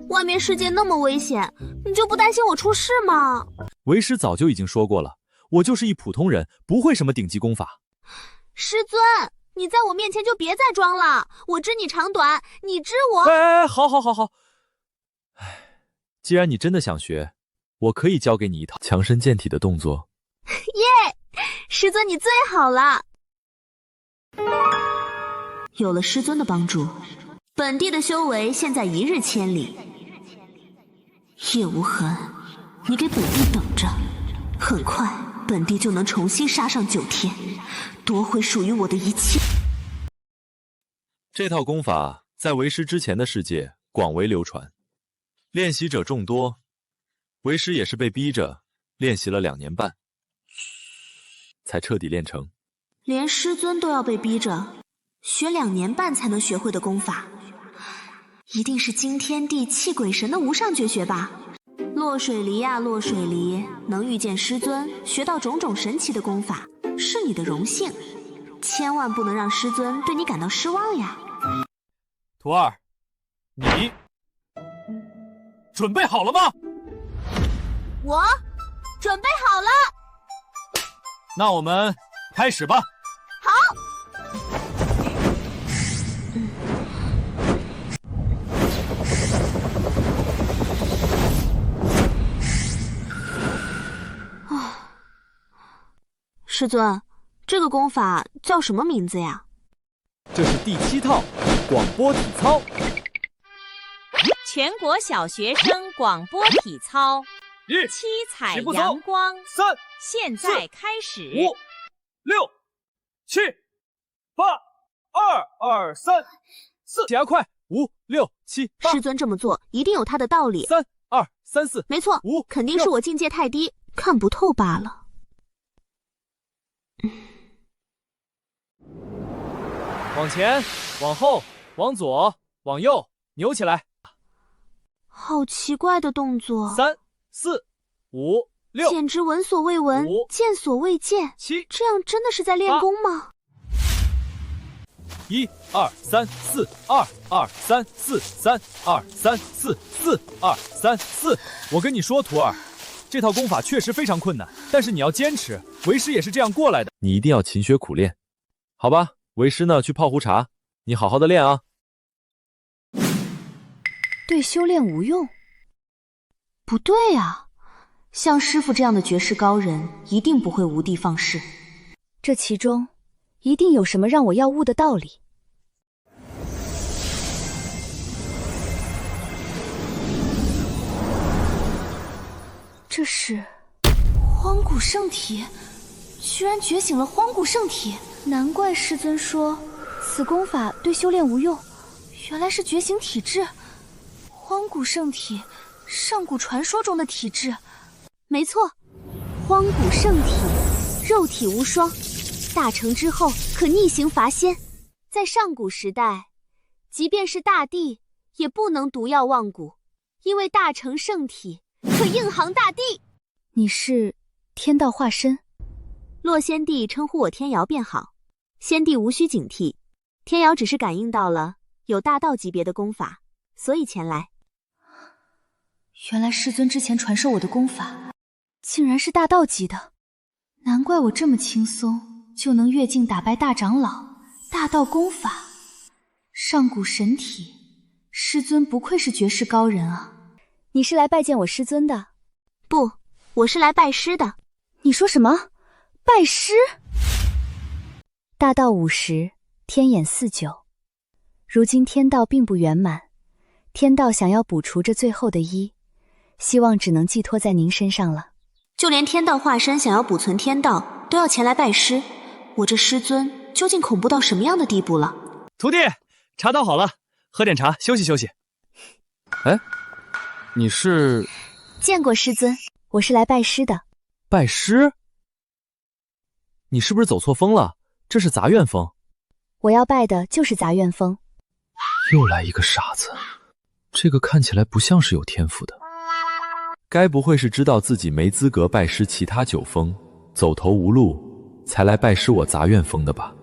外面世界那么危险，你就不担心我出事吗？为师早就已经说过了，我就是一普通人，不会什么顶级功法。师尊，你在我面前就别再装了，我知你长短，你知我。哎，好。既然你真的想学，我可以教给你一套强身健体的动作。耶，师尊你最好了。有了师尊的帮助，本地的修为现在一日千里。叶无痕，你给本地等着，很快本地就能重新杀上9天，夺回属于我的一切。这套功法在为师之前的世界广为流传，练习者众多，为师也是被逼着练习了2年半，才彻底练成。连师尊都要被逼着学2年半才能学会的功法，一定是惊天地泣鬼神的无上绝学吧？落水离呀，落水离，能遇见师尊，学到种种神奇的功法，是你的荣幸，千万不能让师尊对你感到失望呀。徒儿，你准备好了吗？我准备好了。那我们开始吧。好。师尊，这个功法叫什么名字呀？这是第7套广播体操。全国小学生广播体操，七彩阳光，现在开始。5、6、7、8、2、2、3、4，加快！5、6、7、8。师尊这么做一定有他的道理。3、2、3、4，没错，5，肯定是我境界太低，看不透罢了。往前，往后，往左，往右，扭起来。好奇怪的动作。3、4、5、6，简直闻所未闻，见所未见。7，这样真的是在练功吗？1、2、3、4、2、2、3、4、3、2、3、4、4、2、3、4。我跟你说，徒儿，这套功法确实非常困难，但是你要坚持。为师也是这样过来的。你一定要勤学苦练，好吧？为师呢，去泡壶茶，你好好的练啊。对修炼无用？不对啊，像师傅这样的绝世高人，一定不会无的放矢。这其中一定有什么让我要悟的道理。这是荒古圣体，居然觉醒了荒古圣体，难怪师尊说此功法对修炼无用，原来是觉醒体质。荒古圣体，上古传说中的体质。没错，荒古圣体，肉体无双，大成之后可逆行伐仙。在上古时代，即便是大帝也不能毒药忘古，因为大成圣体可应航大地。你是天道化身？洛仙帝称呼我天瑶便好，仙帝无需警惕。天瑶只是感应到了有大道级别的功法，所以前来。原来师尊之前传授我的功法，竟然是大道级的，难怪我这么轻松就能越境打败大长老。大道功法，上古神体，师尊不愧是绝世高人啊！你是来拜见我师尊的？不，我是来拜师的。你说什么？拜师？大道50，天眼49。如今天道并不圆满，天道想要补除这最后的1，希望只能寄托在您身上了。就连天道化身想要补存天道，都要前来拜师。我这师尊究竟恐怖到什么样的地步了？徒弟，茶倒好了，喝点茶，休息休息。哎，你是？见过师尊，我是来拜师的。拜师？你是不是走错风了？这是杂院峰。我要拜的就是杂院峰。又来一个傻子，这个看起来不像是有天赋的。该不会是知道自己没资格拜师其他9峰，走投无路才来拜师我杂院峰的吧？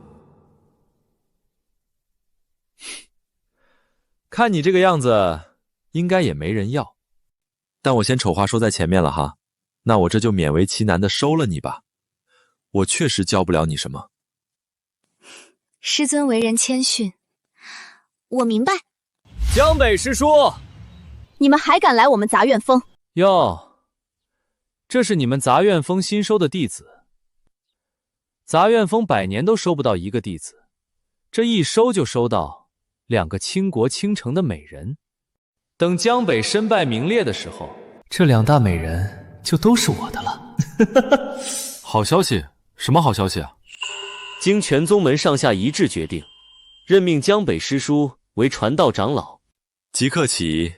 看你这个样子，应该也没人要。但我先丑话说在前面了哈，那我这就勉为其难的收了你吧。我确实教不了你什么。师尊为人谦逊，我明白。江北师叔，你们还敢来我们杂院峰？哟，这是你们杂院峰新收的弟子。杂院峰100年都收不到一个弟子，这一收就收到2个倾国倾城的美人。等江北身败名裂的时候，这2大美人就都是我的了。好消息？什么好消息啊？经全宗门上下一致决定，任命江北师叔为传道长老，即刻起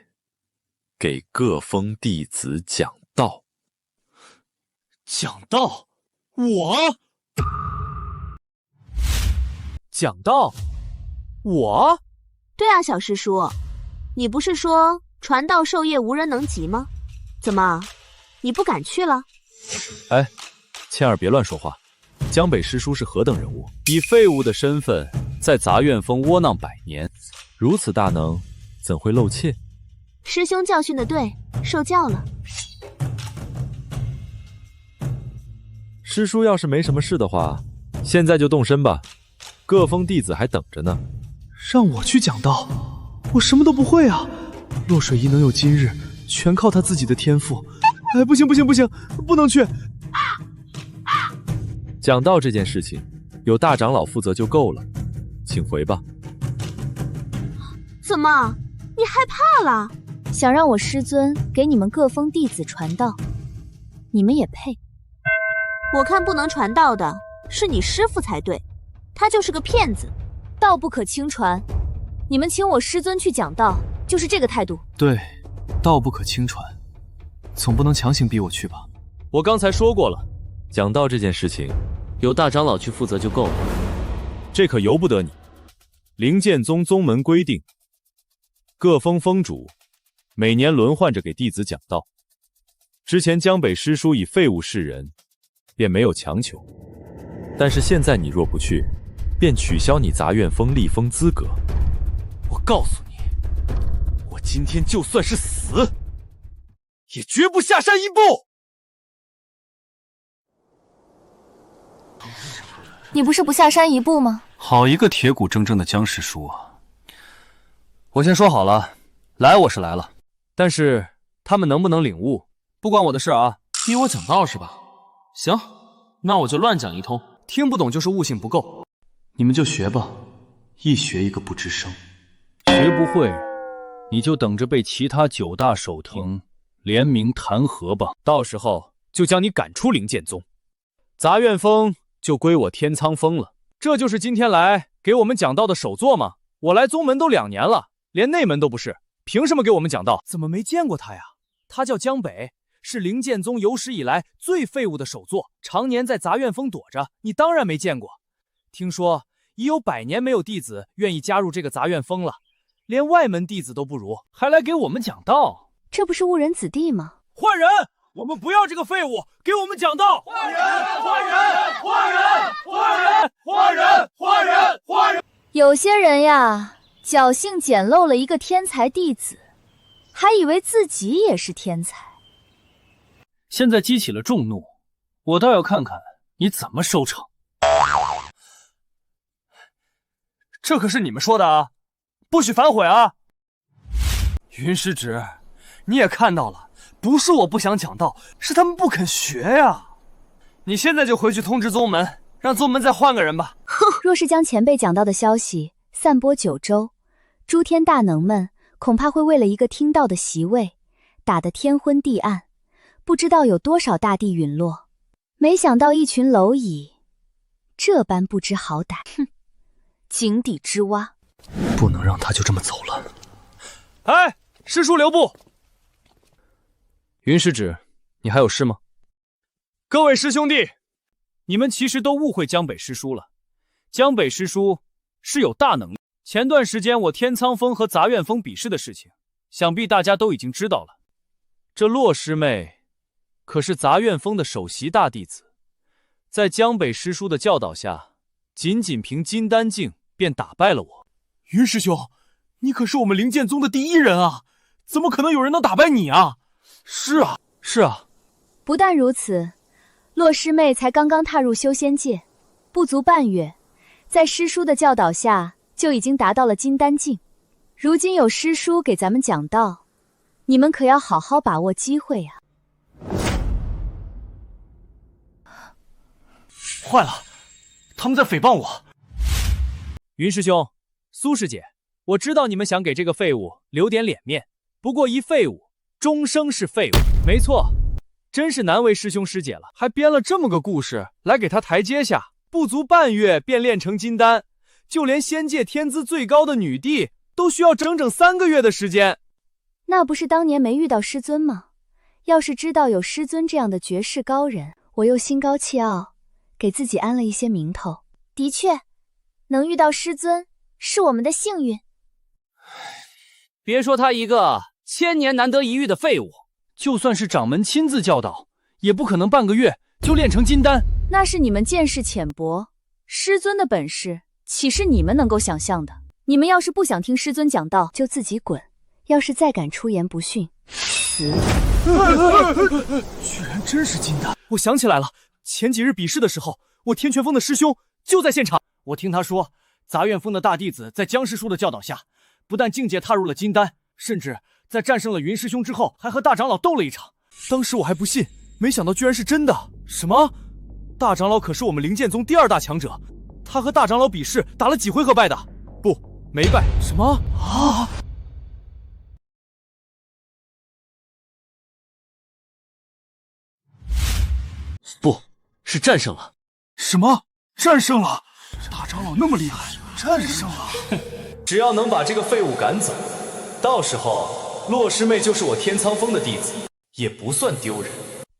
给各峰弟子讲道。讲道？我？讲道？我？对啊，小师叔，你不是说传道授业无人能及吗？怎么，你不敢去了？哎，千儿别乱说话。江北师叔是何等人物？以废物的身份在杂院峰窝囊100年，如此大能，怎会露怯？师兄教训的对，受教了。师叔要是没什么事的话，现在就动身吧，各峰弟子还等着呢。让我去讲道？我什么都不会啊！洛水一能有今日，全靠他自己的天赋。哎，不行不行不行，不能去！讲道这件事情，有大长老负责就够了，请回吧。怎么，你害怕了？想让我师尊给你们各封弟子传道，你们也配？我看不能传道的是你师父才对，他就是个骗子。道不可轻传，你们请我师尊去讲道，就是这个态度。对，道不可轻传，总不能强行逼我去吧？我刚才说过了，讲道这件事情，由大长老去负责就够了。这可由不得你。灵剑宗宗门规定，各封封主每年轮换着给弟子讲道。之前江北师叔以废物示人，便没有强求。但是现在你若不去，便取消你杂院封立封资格。我告诉你，我今天就算是死，也绝不下山一步。你不是不下山一步吗？好一个铁骨铮铮的江师叔啊！我先说好了，来我是来了，但是他们能不能领悟，不关我的事啊。逼我讲道是吧？行，那我就乱讲一通。听不懂就是悟性不够，你们就学吧，一学一个不吱声。学不会，你就等着被其他9大守庭联名弹劾吧。到时候就将你赶出灵剑宗，杂院封就归我天苍峰了。这就是今天来给我们讲道的首座吗？我来宗门都2年了，连内门都不是，凭什么给我们讲道？怎么没见过他呀？他叫江北，是灵剑宗有史以来最废物的首座，常年在杂院峰躲着，你当然没见过。听说已有100年没有弟子愿意加入这个杂院峰了，连外门弟子都不如，还来给我们讲道，这不是误人子弟吗？换人！我们不要这个废物给我们讲道！换人！换人！换人！换人！换人！换人！换人！有些人呀，侥幸捡漏了一个天才弟子，还以为自己也是天才。现在激起了众怒，我倒要看看你怎么收场。这可是你们说的啊，不许反悔啊！云师侄，你也看到了，不是我不想讲道，是他们不肯学呀。你现在就回去通知宗门，让宗门再换个人吧。若是将前辈讲道的消息散播9州，诸天大能们恐怕会为了一个听到的席位，打得天昏地暗，不知道有多少大地陨落。没想到一群蝼蚁这般不知好歹，哼！井底之蛙，不能让他就这么走了。哎，师叔留步！云师侄，你还有事吗？各位师兄弟，你们其实都误会江北师叔了。江北师叔是有大能力。前段时间我天苍峰和杂院峰比试的事情，想必大家都已经知道了。这洛师妹可是杂院峰的首席大弟子，在江北师叔的教导下，仅凭金丹境便打败了我。云师兄，你可是我们灵剑宗的第1人啊，怎么可能有人能打败你啊？是啊，是啊。不但如此，洛师妹才刚刚踏入修仙界，不足半月，在师叔的教导下就已经达到了金丹境。如今有师叔给咱们讲道，你们可要好好把握机会啊！坏了，他们在诽谤我。云师兄，苏师姐，我知道你们想给这个废物留点脸面，不过一废物终生是废物。没错，真是难为师兄师姐了，还编了这么个故事来给他台阶下。不足半月便练成金丹，就连仙界天资最高的女帝都需要整整3个月的时间。那不是当年没遇到师尊吗？要是知道有师尊这样的绝世高人，我又心高气傲，给自己安了一些名头。的确，能遇到师尊是我们的幸运。别说他一个1000年难得一遇的废物，就算是掌门亲自教导，也不可能半个月就练成金丹。那是你们见识浅薄，师尊的本事岂是你们能够想象的？你们要是不想听师尊讲道，就自己滚。要是再敢出言不逊，死！居然真是金丹！我想起来了，前几日比试的时候，我天泉峰的师兄就在现场。我听他说，杂院峰的大弟子在江师叔的教导下，不但境界踏入了金丹，甚至在战胜了云师兄之后，还和大长老斗了一场。当时我还不信，没想到居然是真的。什么？大长老可是我们灵剑宗第2大强者，他和大长老比试打了几回合败的？不，没败。什么啊？不是战胜了。什么？战胜了？大长老那么厉害，战胜了？只要能把这个废物赶走，到时候洛师妹就是我天苍峰的弟子，也不算丢人。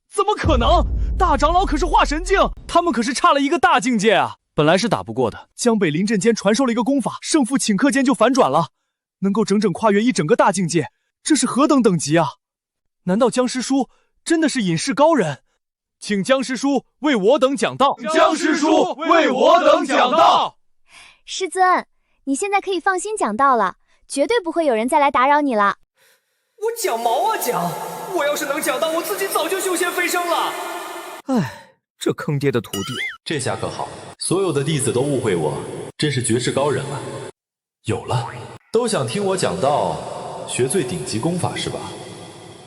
怎么可能？大长老可是化神境，他们可是差了一个大境界啊！本来是打不过的，江北临阵间传授了一个功法，胜负顷刻间就反转了，能够整整跨越一整个大境界，这是何等等级啊！难道江师叔真的是隐世高人？请江师叔为我等讲道。江师叔为我等讲道。师尊，你现在可以放心讲道了，绝对不会有人再来打扰你了。我讲毛啊讲！我要是能讲道，我自己早就修仙飞升了。唉，这坑爹的徒弟，这下可好，所有的弟子都误会我，真是绝世高人了。有了，都想听我讲道，学最顶级功法是吧？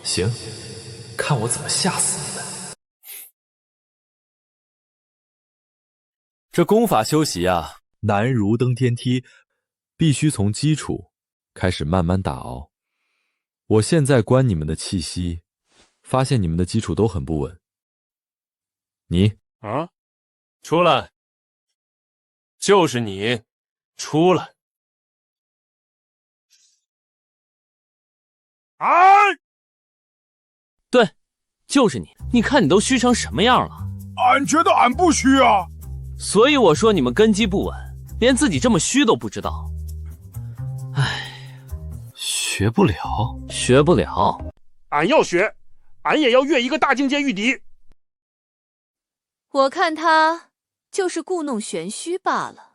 行，看我怎么吓死你们！这功法修习啊，难如登天梯，必须从基础开始慢慢打熬。我现在观你们的气息，发现你们的基础都很不稳。你啊，出来！就是你，出来！哎，对，就是你。你看你都虚成什么样了？俺觉得俺不虚啊。所以我说你们根基不稳，连自己这么虚都不知道。唉，学不了，学不了。俺要学，俺也要越一个大境界御敌。我看他就是故弄玄虚罢了。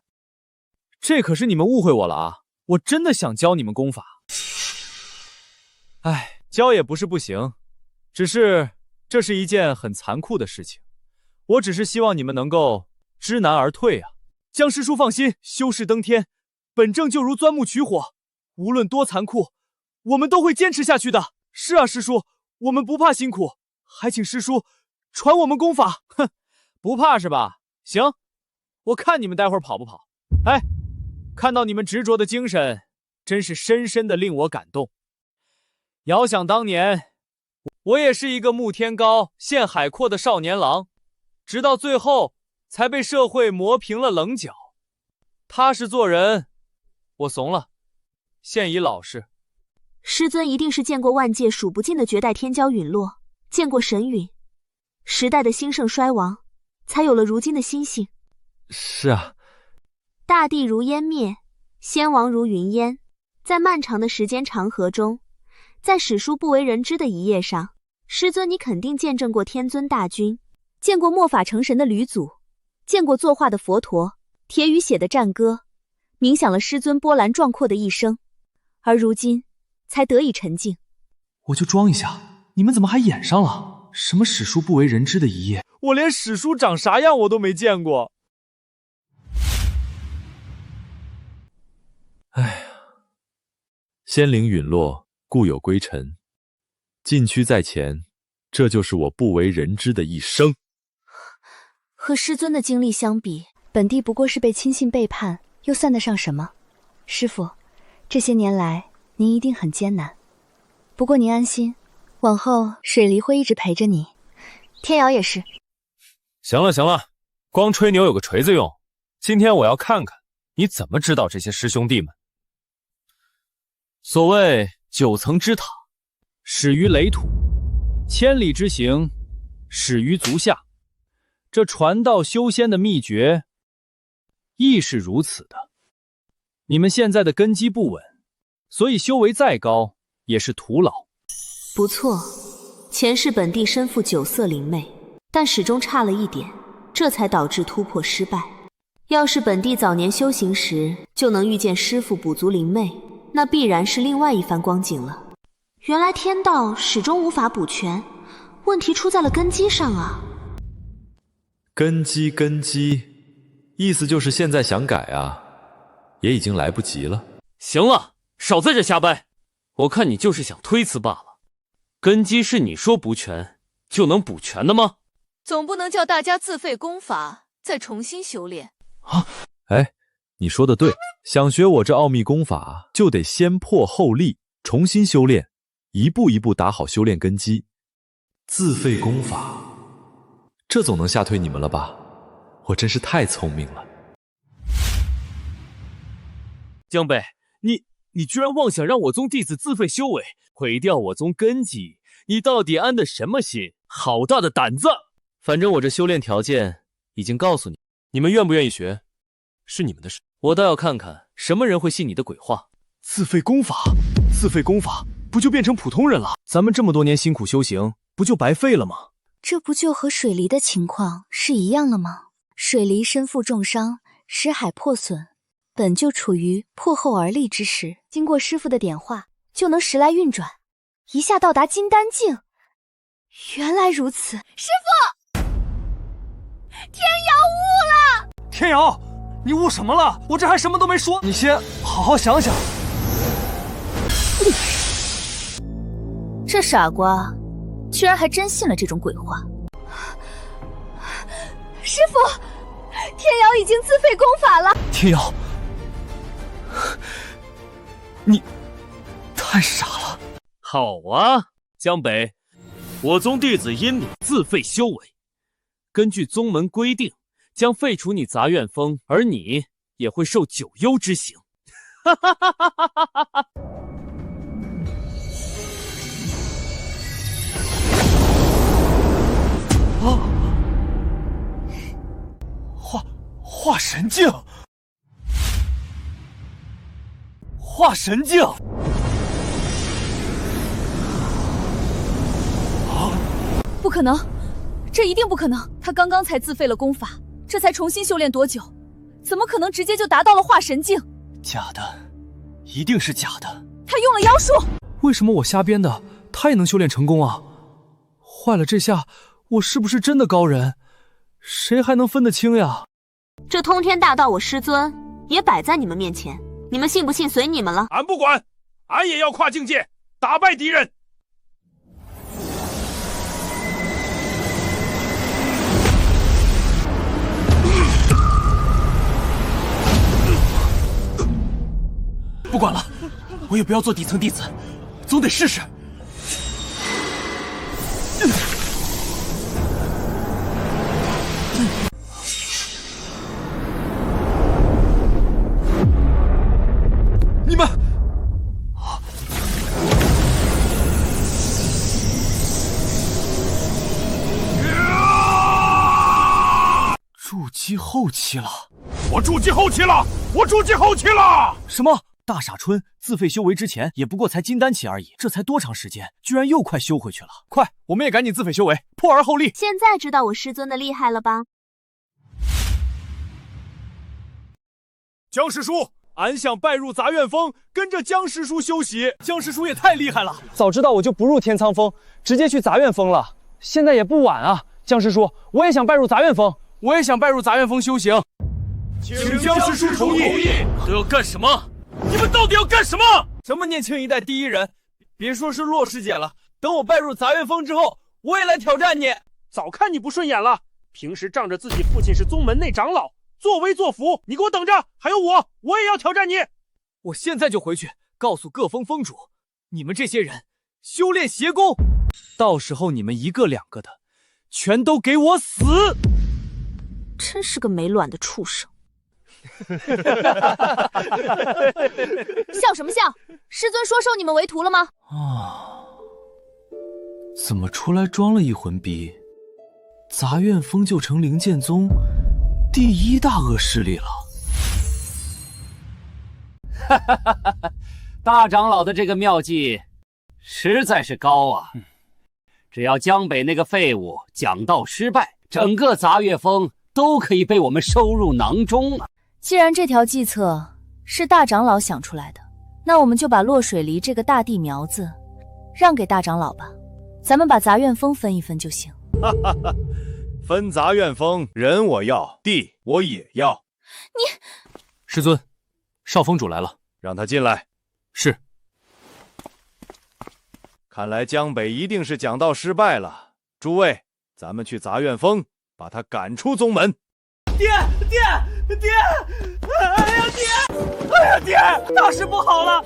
这可是你们误会我了啊！我真的想教你们功法。唉，教也不是不行，只是这是一件很残酷的事情。我只是希望你们能够知难而退啊！江师叔放心，修士登天，本正就如钻木取火，无论多残酷，我们都会坚持下去的。是啊，师叔，我们不怕辛苦，还请师叔传我们功法。哼，不怕是吧？行，我看你们待会儿跑不跑。哎，看到你们执着的精神，真是深深的令我感动。遥想当年，我也是一个慕天高、陷海阔的少年郎，直到最后才被社会磨平了棱角。踏实做人，我怂了，现已老实。师尊一定是见过万界数不尽的绝代天骄陨落，见过神陨时代的兴盛衰亡，才有了如今的心性。是啊，大地如烟灭，仙王如云烟，在漫长的时间长河中，在史书不为人知的一页上，师尊你肯定见证过天尊大军，见过末法成神的吕祖，见过作画的佛陀，铁雨写的战歌，冥想了师尊波澜壮阔的一生，而如今才得以沉静。我就装一下，你们怎么还演上了？什么史书不为人知的一页？我连史书长啥样我都没见过。哎呀，仙灵陨落，故有归尘。禁区在前，这就是我不为人知的一生。和师尊的经历相比，本帝不过是被亲信背叛，又算得上什么？师父，这些年来您一定很艰难，不过您安心，往后水离会一直陪着你，天瑶也是。行了行了，光吹牛有个锤子用。今天我要看看你怎么知道这些师兄弟们。所谓9层之塔，始于垒土，千里之行，始于足下。这传道修仙的秘诀亦是如此的。你们现在的根基不稳，所以修为再高也是徒劳。不错，前世本帝身负9色灵魅，但始终差了一点，这才导致突破失败。要是本帝早年修行时就能遇见师父补足灵魅，那必然是另外一番光景了。原来天道始终无法补全，问题出在了根基上啊。根基，意思就是现在想改啊，也已经来不及了。行了，少在这瞎掰，我看你就是想推辞罢了。根基是你说补全就能补全的吗？总不能叫大家自废功法，再重新修炼。哎，你说的对，想学我这奥秘功法，就得先破后立，重新修炼，一步一步打好修炼根基。自废功法，这总能吓退你们了吧？我真是太聪明了。江北，你居然妄想让我宗弟子自废修为，毁掉我宗根基，你到底安的什么心？好大的胆子！反正我这修炼条件已经告诉你，你们愿不愿意学，是你们的事。我倒要看看什么人会信你的鬼话。自废功法，自废功法，不就变成普通人了？咱们这么多年辛苦修行，不就白费了吗？这不就和水离的情况是一样了吗？水离身负重伤，识海破损，本就处于破后而立之时，经过师父的点化，就能时来运转，一下到达金丹境。原来如此，师父，天瑶悟了！天瑶，你悟什么了？我这还什么都没说，你先好好想想。这傻瓜，居然还真信了这种鬼话。师父，天瑶已经自废功法了。天瑶，你太傻了。好啊，江北，我宗弟子因你自废修为，根据宗门规定，将废除你杂院风，而你也会受九幽之刑。哈哈哈哈哈哈哈！化神境，化神境！不可能，这一定不可能！他刚刚才自废了功法，这才重新修炼多久？怎么可能直接就达到了化神境？假的，一定是假的。他用了妖术。为什么我瞎编的，他也能修炼成功啊？坏了，这下我是不是真的高人？谁还能分得清呀？这通天大道我师尊也摆在你们面前，你们信不信随你们了。俺不管，俺也要跨境界，打败敌人。不管了，我也不要做底层弟子，总得试试。你们，筑基后期了！我筑基后期了！我筑基后期了！什么？大傻春自废修为之前也不过才金丹期而已，这才多长时间，居然又快修回去了！快，我们也赶紧自废修为，破而后立！现在知道我师尊的厉害了吧？江师叔，俺想拜入杂院风，跟着江师叔修习。江师叔也太厉害了！早知道我就不入天苍峰，直接去杂院峰了。现在也不晚啊，江师叔，我也想拜入杂院峰，我也想拜入杂院峰修行。请江师叔同意。都要干什么？你们到底要干什么？什么年轻一代第一人？别说是洛师姐了，等我拜入杂院峰之后，我也来挑战你。早看你不顺眼了，平时仗着自己父亲是宗门内长老，作威作福，你给我等着！还有我也要挑战你！我现在就回去告诉各峰峰主，你们这些人修炼邪功，到时候你们一个两个的，全都给我死！真是个没卵的畜生！笑什么笑？师尊说收你们为徒了吗？啊，怎么出来装了一魂逼？杂院峰就成灵剑宗第一大恶势力了。大长老的这个妙计实在是高啊！只要江北那个废物讲道失败，整个杂月峰都可以被我们收入囊中了。既然这条计策是大长老想出来的，那我们就把落水离这个大地苗子让给大长老吧，咱们把杂院峰分一分就行。分杂院峰，人我要，地我也要。你，师尊，少峰主来了，让他进来。是。看来江北一定是讲道失败了。诸位，咱们去杂院峰把他赶出宗门。爹！哎呀爹！哎呀爹！大事不好了！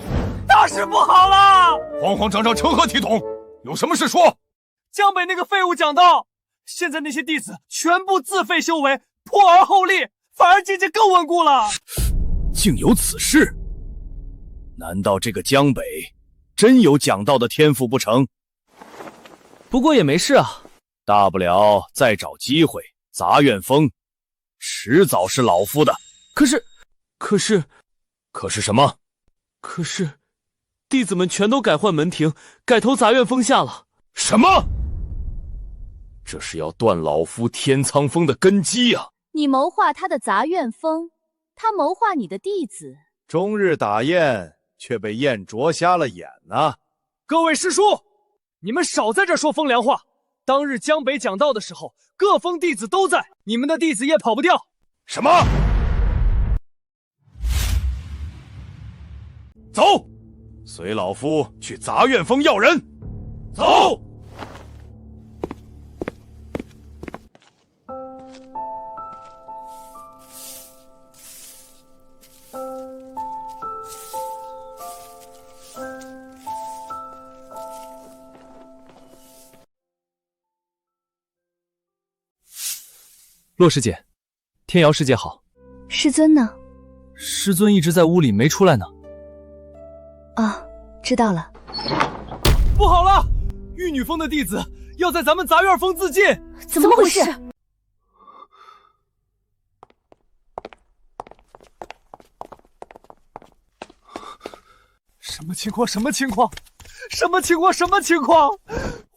大事不好了！慌慌张张成何体统？有什么事说？江北那个废物讲道，现在那些弟子全部自废修为，破而后立，反而境界更稳固了。竟有此事？难道这个江北真有讲道的天赋不成？不过也没事啊，大不了再找机会。杂院峰迟早是老夫的。可是什么？可是弟子们全都改换门庭，改投杂院峰下了。什么？这是要断老夫天苍峰的根基啊！你谋划他的杂院峰，他谋划你的弟子。终日打雁，却被雁啄瞎了眼啊！各位师叔，你们少在这说风凉话。当日江北讲道的时候，各峰弟子都在，你们的弟子也跑不掉。什么？走，随老夫去杂院峰要人。走。洛师姐，天瑶师姐好。师尊呢？师尊一直在屋里没出来呢。啊，知道了。不好了，玉女峰的弟子要在咱们杂院峰自尽。怎么回事？什么情况？什么情况？什么情况？什么情况？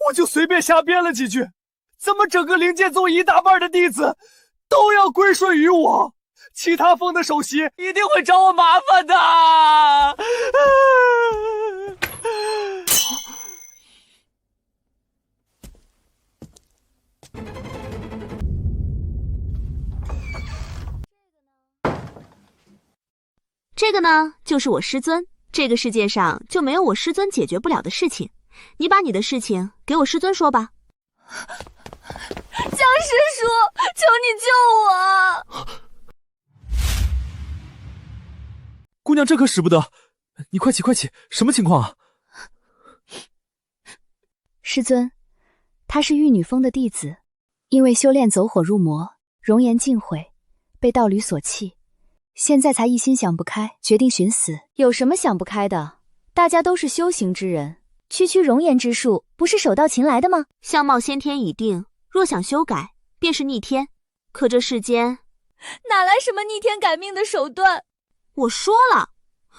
我就随便瞎编了几句，怎么整个灵剑宗一大半的弟子都要归顺于我？其他峰的首席一定会找我麻烦的。这个呢，就是我师尊。这个世界上就没有我师尊解决不了的事情。你把你的事情给我师尊说吧。江师叔，求你救我！姑娘，这可使不得，你快起快起，什么情况啊？师尊，他是玉女峰的弟子，因为修炼走火入魔，容颜尽毁，被道侣所弃，现在才一心想不开，决定寻死。有什么想不开的？大家都是修行之人，区区容颜之术，不是手到擒来的吗？相貌先天已定，若想修改，便是逆天。可这世间哪来什么逆天改命的手段？我说了，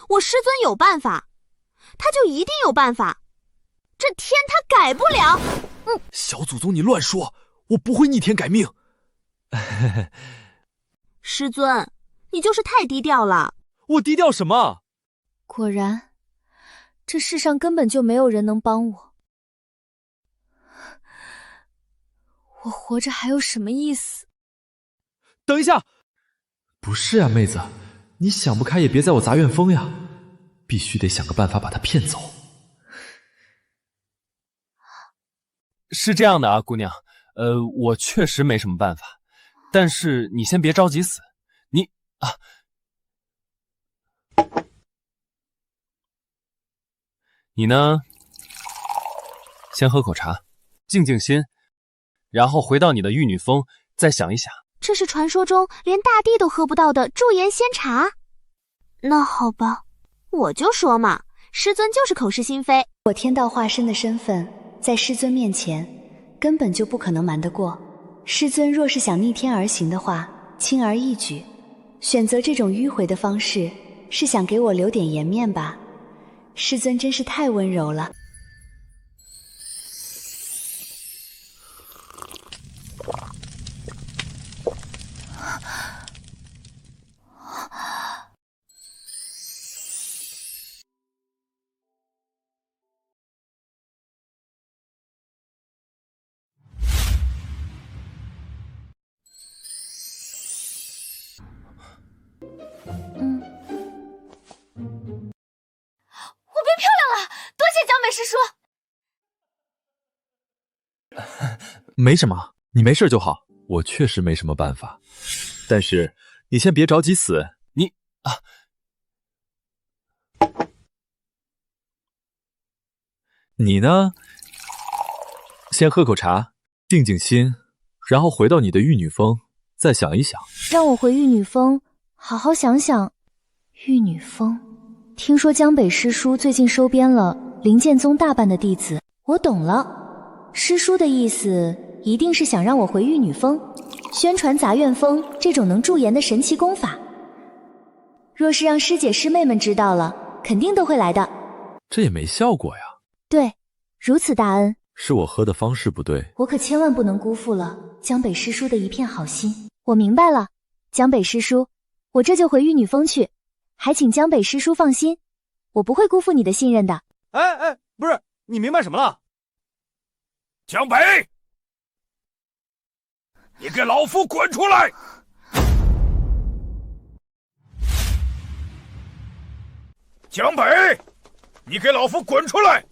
我师尊有办法，他就一定有办法。这天他改不了。小祖宗，你乱说，我不会逆天改命。师尊，你就是太低调了。我低调什么？果然，这世上根本就没有人能帮我。我活着还有什么意思？等一下，不是啊，妹子，你想不开也别在我杂院峰呀，必须得想个办法把他骗走。是这样的啊，姑娘，我确实没什么办法，但是你先别着急死，你呢，先喝口茶，静静心，然后回到你的玉女峰，再想一想。这是传说中连大帝都喝不到的驻颜仙茶。那好吧，我就说嘛，师尊就是口是心非。我天道化身的身份，在师尊面前根本就不可能瞒得过。师尊若是想逆天而行的话，轻而易举。选择这种迂回的方式，是想给我留点颜面吧？师尊真是太温柔了。我变漂亮了，多谢江北师叔。没什么，你没事就好。我确实没什么办法，但是你先别着急死。你呢？先喝口茶，静静心，然后回到你的玉女峰，再想一想。让我回玉女峰，好好想想。玉女峰，听说江北师叔最近收编了灵剑宗大半的弟子，我懂了。师叔的意思一定是想让我回玉女峰，宣传杂院峰这种能驻颜的神奇功法。若是让师姐师妹们知道了，肯定都会来的。这也没效果呀。对，如此大恩，是我喝的方式不对。我可千万不能辜负了江北师叔的一片好心。我明白了，江北师叔，我这就回玉女峰去，还请江北师叔放心，我不会辜负你的信任的。不是，你明白什么了？江北，你给老夫滚出来！江北，你给老夫滚出来！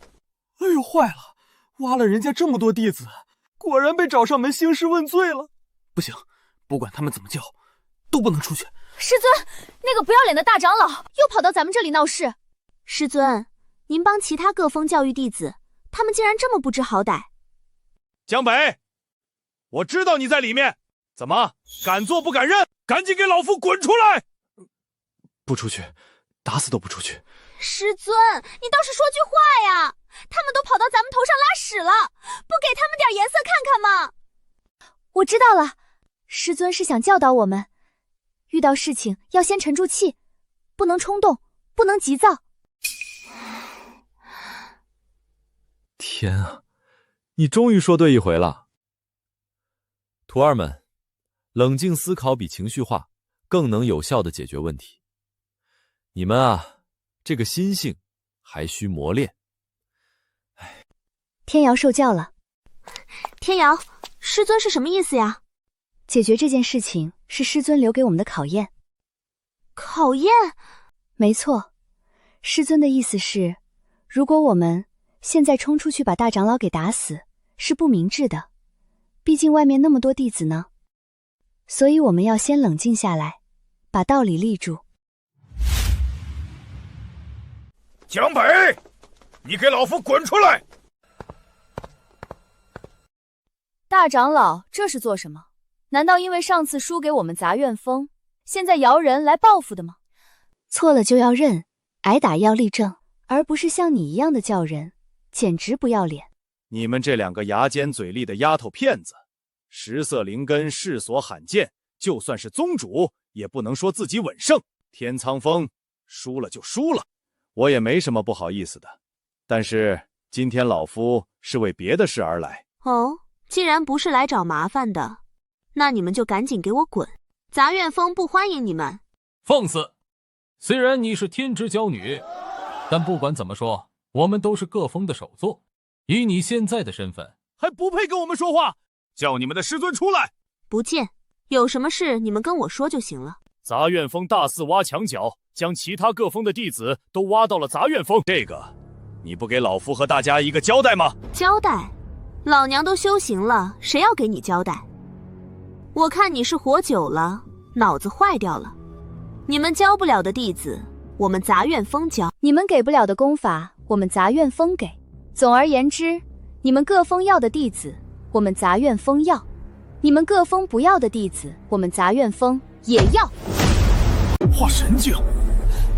哎呦，坏了！挖了人家这么多弟子，果然被找上门兴师问罪了。不行，不管他们怎么叫，都不能出去。师尊，那个不要脸的大长老又跑到咱们这里闹事。师尊，您帮其他各峰教育弟子，他们竟然这么不知好歹。江北，我知道你在里面，怎么敢做不敢认？赶紧给老夫滚出来！不出去，打死都不出去。师尊，你倒是说句话呀！他们都跑到咱们头上拉屎了，不给他们点颜色看看吗？我知道了，师尊是想教导我们，遇到事情要先沉住气，不能冲动，不能急躁。天啊，你终于说对一回了。徒儿们，冷静思考比情绪化更能有效地解决问题。你们啊，这个心性还需磨练。天瑶受教了。天瑶，师尊是什么意思呀？解决这件事情是师尊留给我们的考验。考验？没错，师尊的意思是，如果我们现在冲出去把大长老给打死，是不明智的。毕竟外面那么多弟子呢，所以我们要先冷静下来，把道理立住。江北，你给老夫滚出来！大长老，这是做什么？难道因为上次输给我们杂院峰，现在摇人来报复的吗？错了就要认，挨打要立正，而不是像你一样的叫人，简直不要脸。你们这两个牙尖嘴利的丫头片子，食色灵根世所罕见，就算是宗主也不能说自己稳胜。天苍峰输了就输了，我也没什么不好意思的。但是今天老夫是为别的事而来。哦，既然不是来找麻烦的，那你们就赶紧给我滚！杂院峰不欢迎你们。放肆！虽然你是天之娇女，但不管怎么说，我们都是各峰的首座。以你现在的身份，还不配跟我们说话！叫你们的师尊出来！不见，有什么事你们跟我说就行了。杂院峰大肆挖墙脚，将其他各峰的弟子都挖到了杂院峰。这个，你不给老夫和大家一个交代吗？交代？老娘都修行了，谁要给你交代？我看你是活久了，脑子坏掉了。你们教不了的弟子，我们杂院峰教；你们给不了的功法，我们杂院峰给。总而言之，你们各峰要的弟子，我们杂院峰要；你们各峰不要的弟子，我们杂院峰也要。化神境，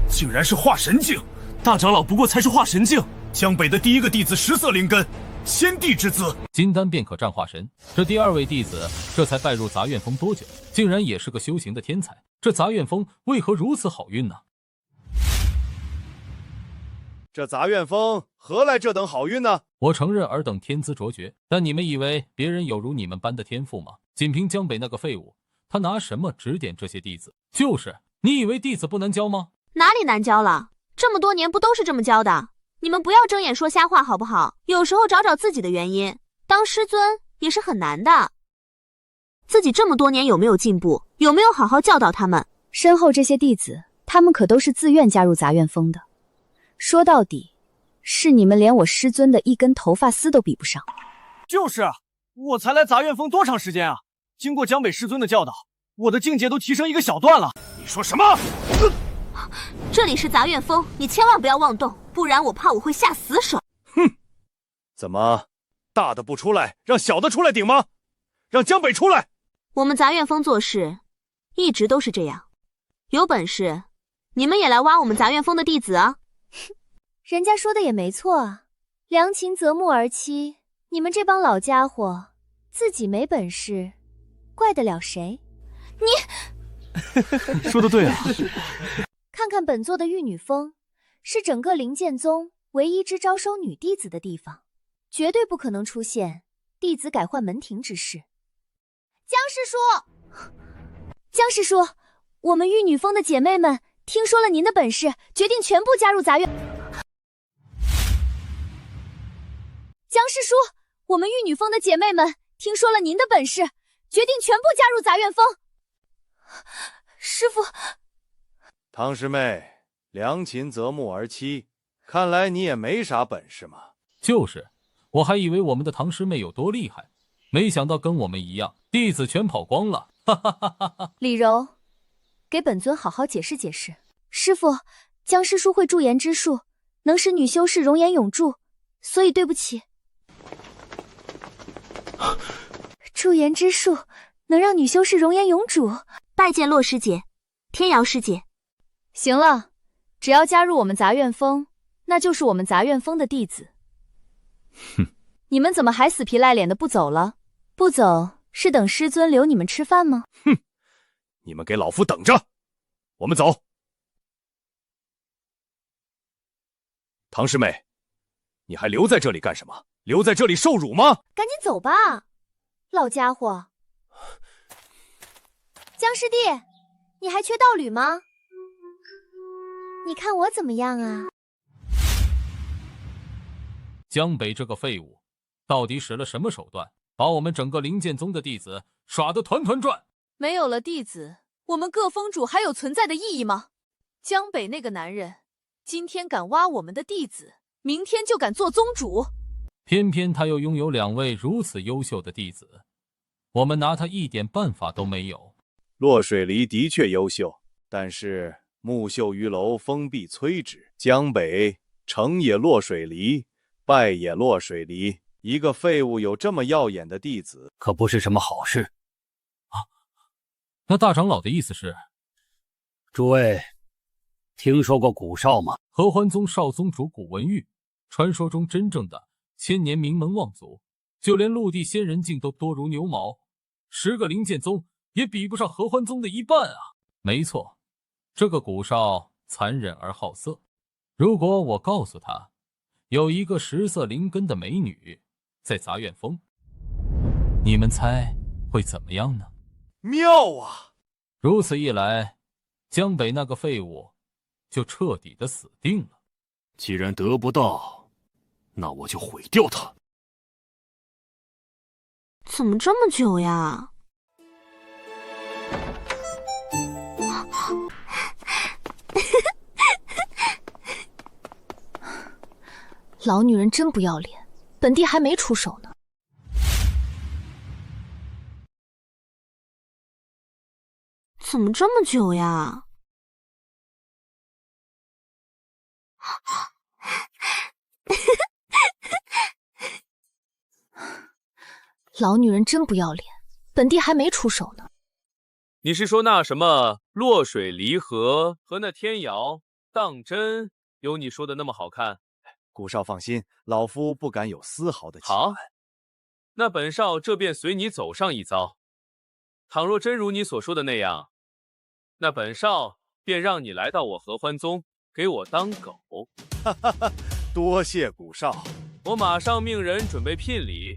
竟然是化神境！大长老不过才是化神境，江北的第一个弟子食色灵根，先帝之资，金丹便可战化神。这第二位弟子这才拜入杂院峰多久，竟然也是个修行的天才。这杂院峰为何如此好运呢？这杂院峰何来这等好运呢？我承认尔等天资卓绝，但你们以为别人有如你们般的天赋吗？仅凭江北那个废物，他拿什么指点这些弟子？就是，你以为弟子不难教吗？哪里难教了？这么多年不都是这么教的？你们不要睁眼说瞎话好不好？有时候找找自己的原因，当师尊也是很难的。自己这么多年有没有进步？有没有好好教导他们？身后这些弟子，他们可都是自愿加入杂院峰的。说到底，是你们连我师尊的一根头发丝都比不上。就是啊，我才来杂院峰多长时间啊？经过江北师尊的教导，我的境界都提升一个小段了。你说什么？这里是杂院峰，你千万不要妄动，不然我怕我会下死手。哼，怎么大的不出来，让小的出来顶吗？让江北出来！我们杂院峰做事一直都是这样，有本事你们也来挖我们杂院峰的弟子啊！人家说的也没错啊，良禽择木而栖，你们这帮老家伙自己没本事，怪得了谁？你说的对啊。看看本座的玉女峰，是整个灵剑宗唯一支招收女弟子的地方，绝对不可能出现弟子改换门庭之事。江师叔，江师叔，我们玉女峰的姐妹们听说了您的本事，决定全部加入杂院。江师叔，我们玉女峰的姐妹们听说了您的本事，决定全部加入杂院峰。师父，唐师妹，良禽择木而栖，看来你也没啥本事嘛。就是，我还以为我们的唐师妹有多厉害，没想到跟我们一样，弟子全跑光了。哈哈哈哈哈！李柔，给本尊好好解释解释。师父，江师叔会驻颜之术，能使女修士容颜永驻，所以对不起。驻颜之术能让女修士容颜永驻。拜见洛师姐，天瑶师姐。行了，只要加入我们杂院峰，那就是我们杂院峰的弟子。哼，你们怎么还死皮赖脸的不走了？不走是等师尊留你们吃饭吗？哼，你们给老夫等着，我们走。唐师妹，你还留在这里干什么？留在这里受辱吗？赶紧走吧，老家伙。江师弟，你还缺道侣吗？你看我怎么样啊？江北这个废物，到底使了什么手段，把我们整个灵剑宗的弟子耍得团团转？没有了弟子，我们各峰主还有存在的意义吗？江北那个男人，今天敢挖我们的弟子，明天就敢做宗主。偏偏他又拥有2位如此优秀的弟子，我们拿他一点办法都没有。洛水离的确优秀，但是木秀于楼，风必摧之。江北成也洛水离，败也洛水离。一个废物有这么耀眼的弟子，可不是什么好事啊！那大长老的意思是？诸位听说过古少吗？合欢宗少宗主古文玉，传说中真正的千年名门望族，就连陆地仙人境都多如牛毛，10个灵剑宗也比不上合欢宗的一半啊！没错，这个古少残忍而好色。如果我告诉他，有一个10色灵根的美女在杂院峰，你们猜会怎么样呢？妙啊！如此一来，江北那个废物就彻底的死定了。既然得不到，那我就毁掉他。怎么这么久呀？老女人真不要脸，本帝还没出手呢。怎么这么久呀？老女人真不要脸，本帝还没出手呢。你是说那什么落水离合和那天瑶当真有你说的那么好看？古少放心，老夫不敢有丝毫的欺瞒。好，那本少这便随你走上一遭。倘若真如你所说的那样，那本少便让你来到我合欢宗，给我当狗。哈哈哈，多谢古少。我马上命人准备聘礼，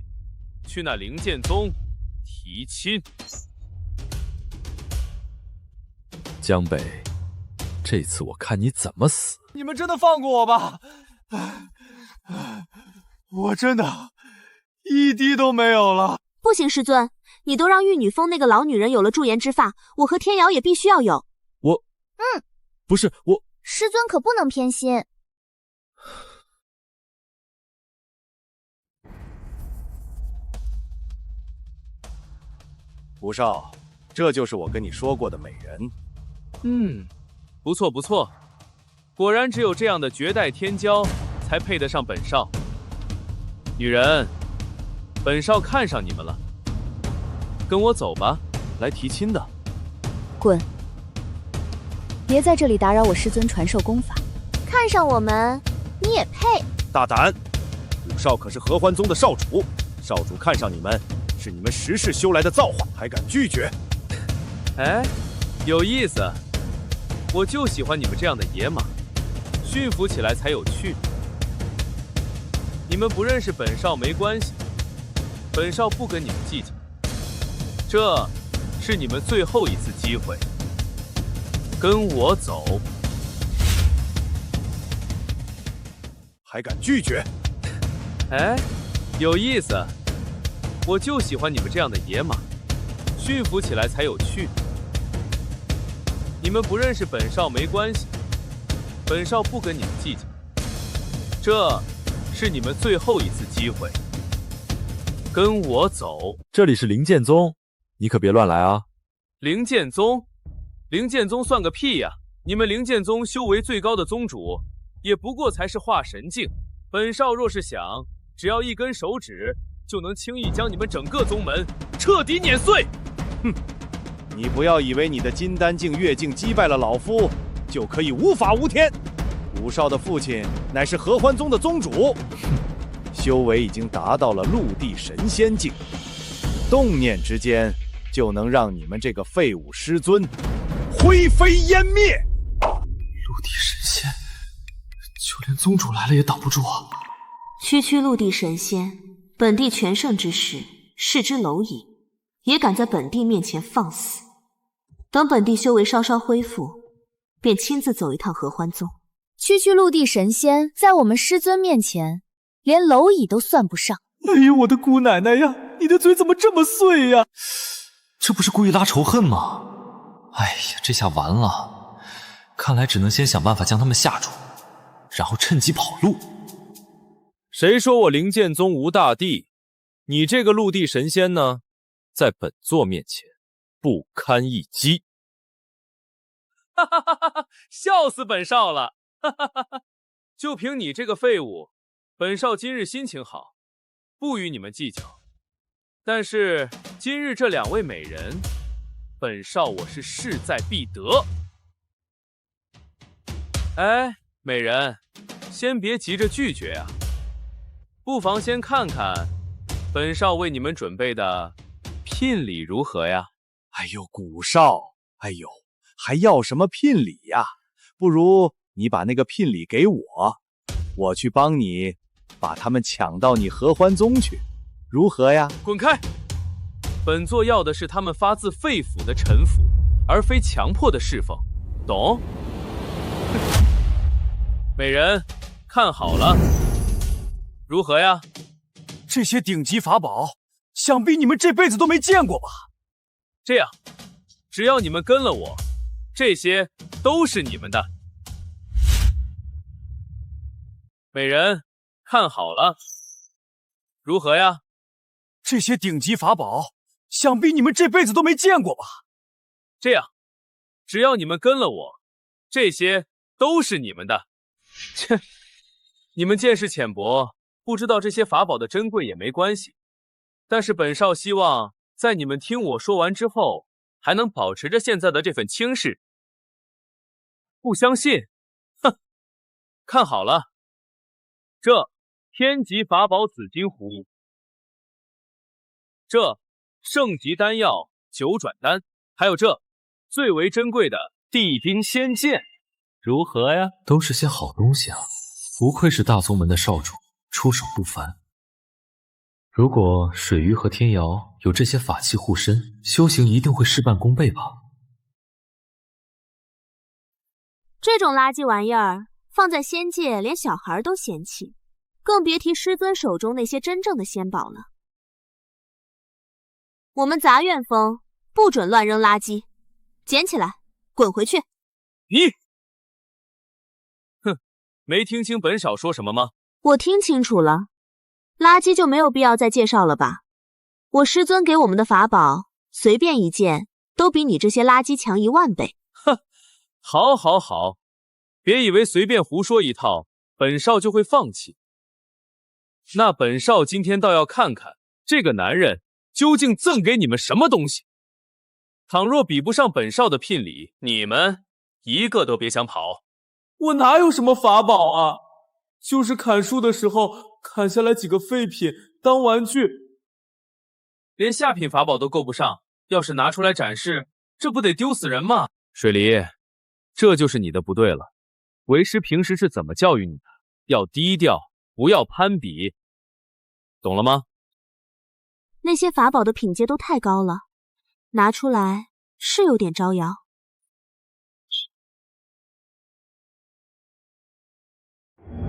去那灵剑宗提亲。江北，这次我看你怎么死！你们真的放过我吧！我真的一滴都没有了。不行，师尊，你都让玉女峰那个老女人有了驻颜之法，我和天瑶也必须要有。不是我，师尊可不能偏心。古少，这就是我跟你说过的美人。不错不错，果然只有这样的绝代天骄才配得上本少。女人，本少看上你们了，跟我走吧，来提亲的。滚！别在这里打扰我师尊传授功法。看上我们，你也配？大胆！古少可是合欢宗的少主，少主看上你们，是你们10世修来的造化，还敢拒绝？哎，有意思。我就喜欢你们这样的野马，驯服起来才有趣。你们不认识本少没关系，本少不跟你们计较。这是你们最后一次机会，跟我走。还敢拒绝？哎，有意思。我就喜欢你们这样的野马，驯服起来才有趣。你们不认识本少没关系，本少不跟你们计较。这是你们最后一次机会，跟我走。这里是灵剑宗，你可别乱来啊！灵剑宗？灵剑宗算个屁呀！你们灵剑宗修为最高的宗主，也不过才是化神境。本少若是想，只要一根手指，就能轻易将你们整个宗门彻底碾碎。哼！你不要以为你的金丹境、月境击败了老夫，就可以无法无天。古少的父亲乃是合欢宗的宗主，修为已经达到了陆地神仙境，动念之间就能让你们这个废物师尊灰飞烟灭。陆地神仙，就连宗主来了也挡不住啊！区陆地神仙，本地全盛之时，视之蝼蚁，也敢在本地面前放肆。等本地修为稍稍恢复，便亲自走一趟合欢宗。区陆地神仙在我们师尊面前，连蝼蚁都算不上。哎呦，我的姑奶奶呀！你的嘴怎么这么碎呀？这不是故意拉仇恨吗？哎呀，这下完了！看来只能先想办法将他们吓住，然后趁机跑路。谁说我灵剑宗无大帝？你这个陆地神仙呢，在本座面前不堪一击！哈哈哈哈！笑死本少了！哈哈哈哈！就凭你这个废物，本少今日心情好，不与你们计较。但是今日这2位美人，本少我是势在必得。哎，美人，先别急着拒绝啊，不妨先看看本少为你们准备的聘礼如何呀？哎呦，古少，哎呦，还要什么聘礼呀？不如你把那个聘礼给我，我去帮你把他们抢到你合欢宗去，如何呀？滚开！本座要的是他们发自肺腑的臣服，而非强迫的侍奉，懂？美人，看好了，如何呀？这些顶级法宝，想必你们这辈子都没见过吧？这样，只要你们跟了我，这些都是你们的。美人，看好了，如何呀？这些顶级法宝，想必你们这辈子都没见过吧？这样，只要你们跟了我，这些都是你们的。切，你们见识浅薄，不知道这些法宝的珍贵也没关系。但是本少希望在你们听我说完之后，还能保持着现在的这份轻视。不相信？哼！看好了，这天级法宝紫金壶，这圣级丹药九转丹，还有这最为珍贵的地冰仙剑，如何呀？都是些好东西啊，不愧是大宗门的少主，出手不凡。如果水鱼和天瑶有这些法器护身，修行一定会事半功倍吧？这种垃圾玩意儿放在仙界，连小孩都嫌弃，更别提师尊手中那些真正的仙宝了。我们杂院风不准乱扔垃圾，捡起来，滚回去！你，哼，没听清本少说什么吗？我听清楚了，垃圾就没有必要再介绍了吧？我师尊给我们的法宝，随便一件都比你这些垃圾强10000倍。哼，好，好，好，别以为随便胡说一套，本少就会放弃。那本少今天倒要看看这个男人究竟赠给你们什么东西。倘若比不上本少的聘礼，你们一个都别想跑。我哪有什么法宝啊？就是砍树的时候砍下来几个废品当玩具，连下品法宝都够不上，要是拿出来展示，这不得丢死人吗？水梨，这就是你的不对了。为师平时是怎么教育你的？要低调，不要攀比，懂了吗？那些法宝的品阶都太高了，拿出来是有点招摇。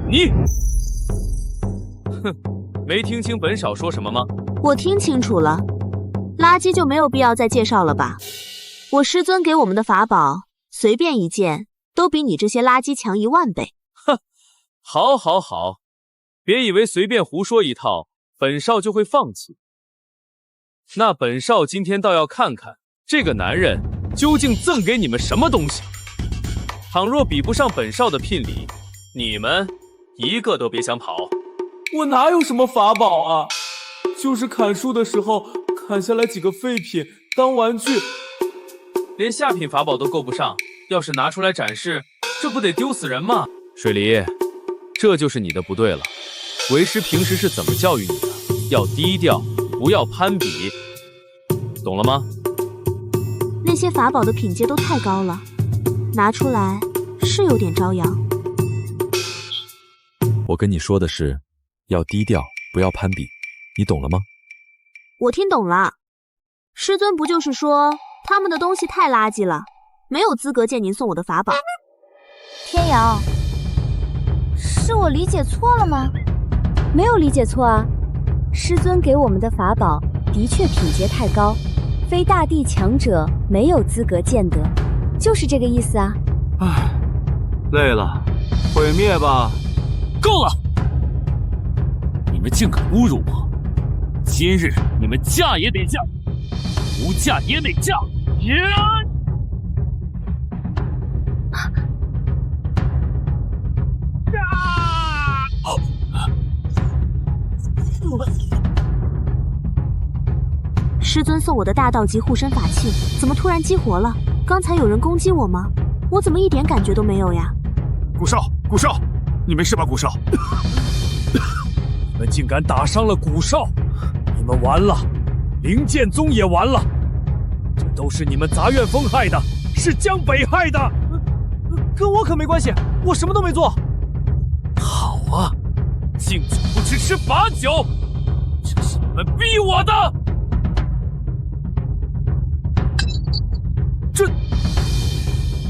你，哼，没听清本少说什么吗？我听清楚了，垃圾就没有必要再介绍了吧？我师尊给我们的法宝，随便一件都比你这些垃圾强10000倍。哼，好，好，好，别以为随便胡说一套，本少就会放弃。那本少今天倒要看看这个男人究竟赠给你们什么东西。倘若比不上本少的聘礼，你们一个都别想跑。我哪有什么法宝啊？就是砍树的时候砍下来几个废品当玩具，连下品法宝都够不上，要是拿出来展示，这不得丢死人吗？水梨，这就是你的不对了。为师平时是怎么教育你的？要低调，不要攀比，懂了吗？那些法宝的品阶都太高了，拿出来是有点招摇。我跟你说的是，要低调，不要攀比，你懂了吗？我听懂了，师尊不就是说他们的东西太垃圾了，没有资格见您送我的法宝？天瑶，是我理解错了吗？没有理解错啊，师尊给我们的法宝的确品阶太高，非大地强者没有资格见得，就是这个意思啊。唉，累了，毁灭吧。够了！你们竟敢侮辱我！今日你们嫁也得嫁，不嫁也得嫁！师尊送我的大道级护身法器怎么突然激活了？刚才有人攻击我吗？我怎么一点感觉都没有呀？古少，古少，你没事吧？古少，你们竟敢打伤了古少，你们完了，灵剑宗也完了，这都是你们杂院风害的，是江北害的，跟我可没关系，我什么都没做。好啊，敬酒不吃罚酒，这是你们逼我的。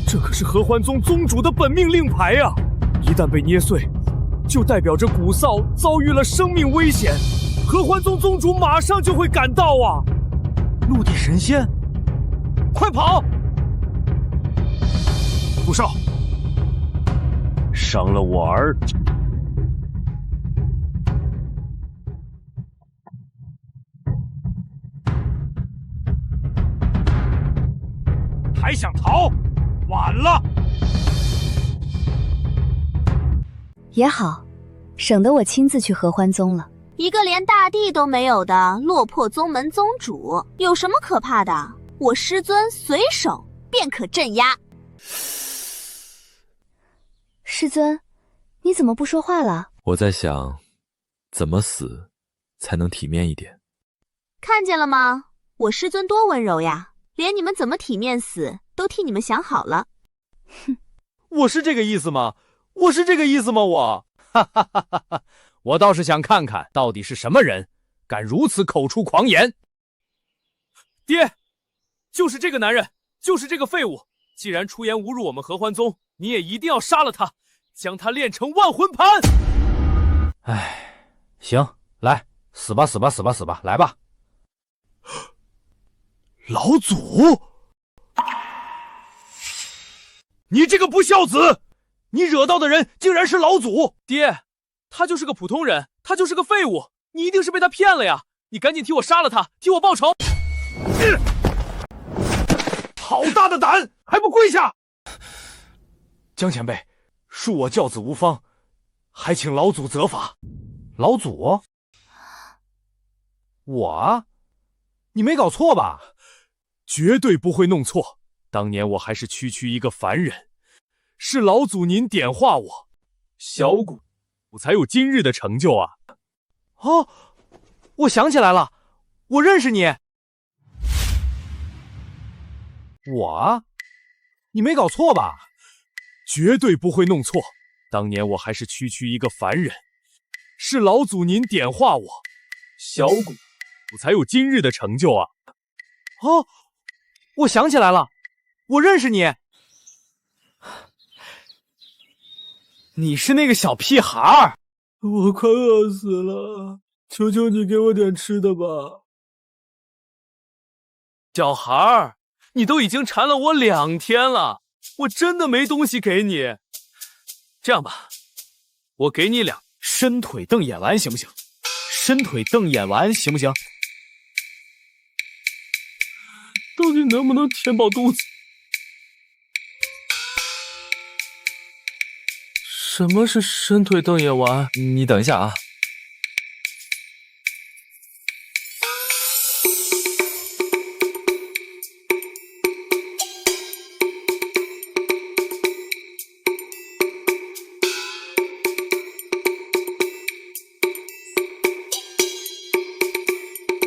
这可是合欢宗宗主的本命令牌啊！一旦被捏碎，就代表着古少遭遇了生命危险，合欢宗宗主马上就会赶到啊！陆地神仙，快跑！古少，伤了我儿，还想逃？晚了。也好，省得我亲自去合欢宗了。一个连大地都没有的落魄宗门宗主，有什么可怕的？我师尊随手便可镇压。师尊，你怎么不说话了？我在想，怎么死才能体面一点。看见了吗？我师尊多温柔呀，连你们怎么体面死都替你们想好了。哼，我是这个意思吗？我是这个意思吗？我，哈哈哈哈哈！我倒是想看看到底是什么人敢如此口出狂言。爹，就是这个男人，就是这个废物！既然出言侮辱我们合欢宗，你也一定要杀了他，将他炼成万魂盘！唉，行，来，死吧，死吧，死吧，死吧，来吧！老祖，你这个不孝子！你惹到的人竟然是老祖！爹，他就是个普通人，他就是个废物，你一定是被他骗了呀！你赶紧替我杀了他，替我报仇！好大的胆，还不跪下！江前辈，恕我教子无方，还请老祖责罚。老祖？我啊？你没搞错吧？绝对不会弄错。当年我还是区区一个凡人，是老祖您点化我，小骨才有今日的成就啊！哦，我想起来了，我认识你。我啊？你没搞错吧？绝对不会弄错。当年我还是区区一个凡人，是老祖您点化我，小骨才有今日的成就啊！哦，我想起来了，我认识你。你是那个小屁孩儿。我快饿死了，求求你给我点吃的吧。小孩儿，你都已经缠了我2天了，我真的没东西给你。这样吧，我给你2伸腿瞪眼丸行不行？伸腿瞪眼丸行不行？到底能不能填饱肚子？什么是伸腿瞪眼丸？你等一下啊。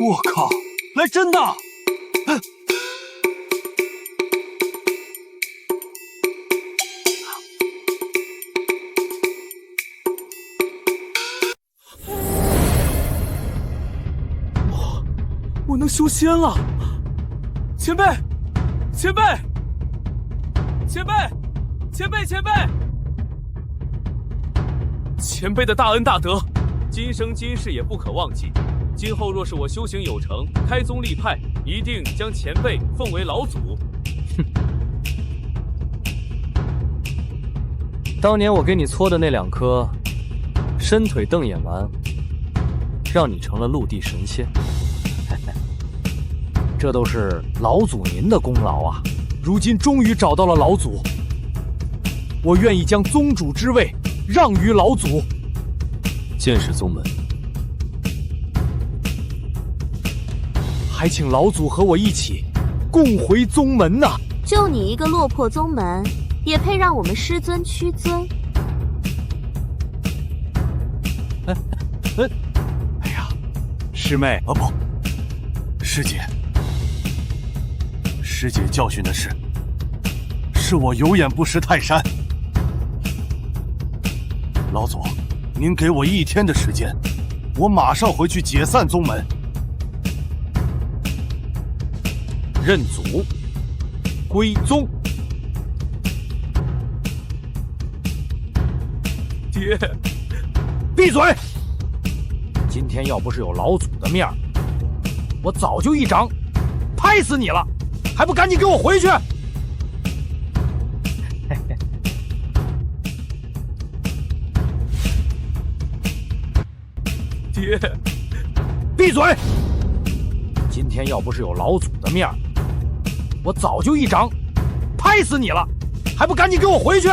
我靠，来真的！我能修仙了！前辈，前辈，前辈，前辈，前辈，前辈的大恩大德，今生今世也不可忘记。今后若是我修行有成，开宗立派，一定将前辈奉为老祖。哼！当年我给你搓的那2颗伸腿瞪眼丸，让你成了陆地神仙。这都是老祖您的功劳啊！如今终于找到了老祖，我愿意将宗主之位让于老祖。剑使宗门，还请老祖和我一起共回宗门呐！就你一个落魄宗门，也配让我们师尊屈尊？哎呀，师妹啊，不，师姐。师姐教训的是我有眼不识泰山。老祖，您给我1天的时间，我马上回去解散宗门。认祖归宗。爹，闭嘴！今天要不是有老祖的面儿，我早就一掌拍死你了，还不赶紧给我回去！爹，闭嘴！今天要不是有老祖的面儿，我早就一掌拍死你了，还不赶紧给我回去！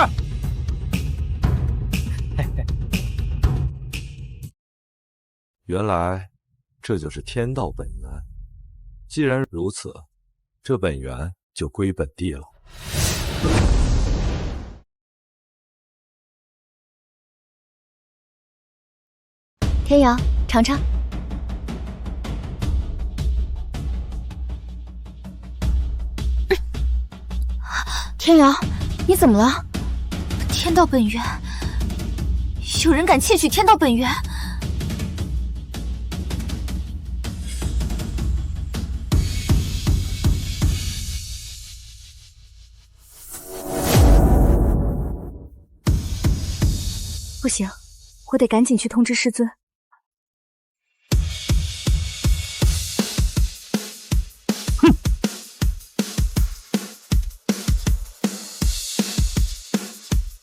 原来这就是天道本源。既然如此，这本源就归本地了。天阳，尝尝。天阳，你怎么了？天道本源，有人敢窃取天道本源？不行，我得赶紧去通知师尊。哼！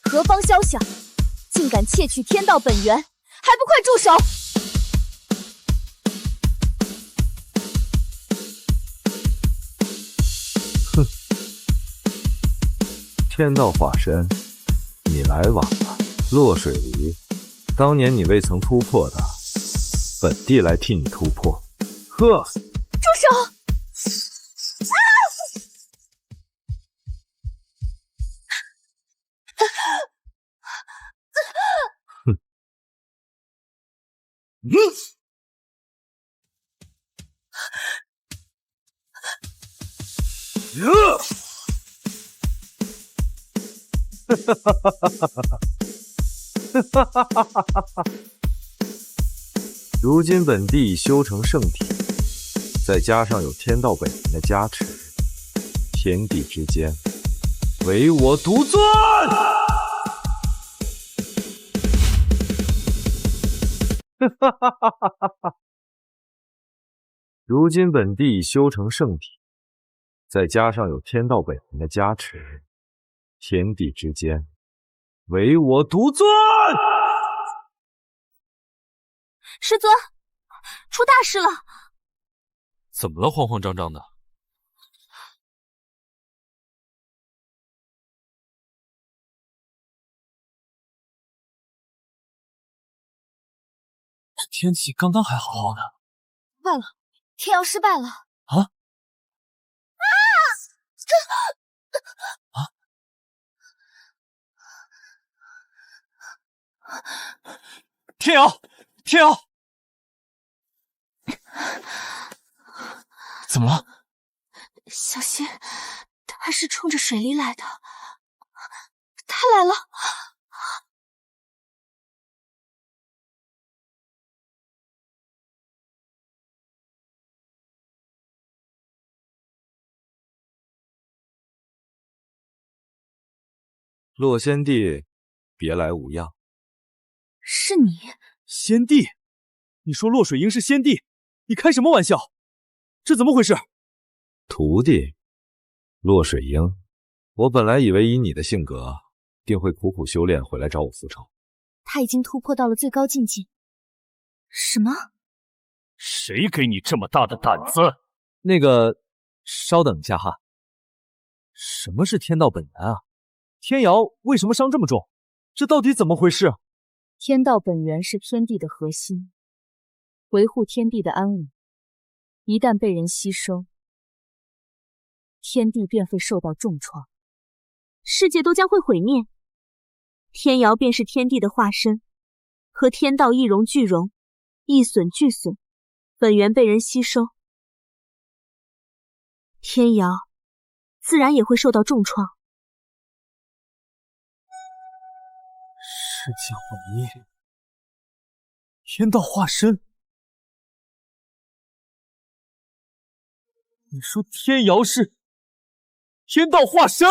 何方宵小，竟敢窃取天道本源，还不快住手！哼！天道化身，你来晚了。落水离，当年你未曾突破的，本帝来替你突破。呵，住手！哼，如今本帝已修成圣体，再加上有天道本源的加持，天地之间唯我独尊。如今本帝已修成圣体，再加上有天道本源的加持，天地之间唯我独尊。师尊，出大事了！怎么了？慌慌张张的。天气刚刚还好好的，坏了，天瑶失败了！啊！天瑶，天瑶，怎么了？小心，他是冲着水离来的，他来了！洛仙帝，别来无恙。是你，仙帝？你说洛水英是仙帝？你开什么玩笑？这怎么回事？徒弟，洛水英，我本来以为以你的性格，定会苦苦修炼回来找我复仇。他已经突破到了最高境界。什么？谁给你这么大的胆子？那个，稍等一下哈。什么是天道本源啊？天瑶为什么伤这么重？这到底怎么回事？天道本源是天地的核心，维护天地的安稳。一旦被人吸收，天地便会受到重创，世界都将会毁灭。天瑶便是天地的化身，和天道一荣俱荣，一损俱损。本源被人吸收，天瑶自然也会受到重创。释迦牟尼，天道化身。你说天瑶是天道化身？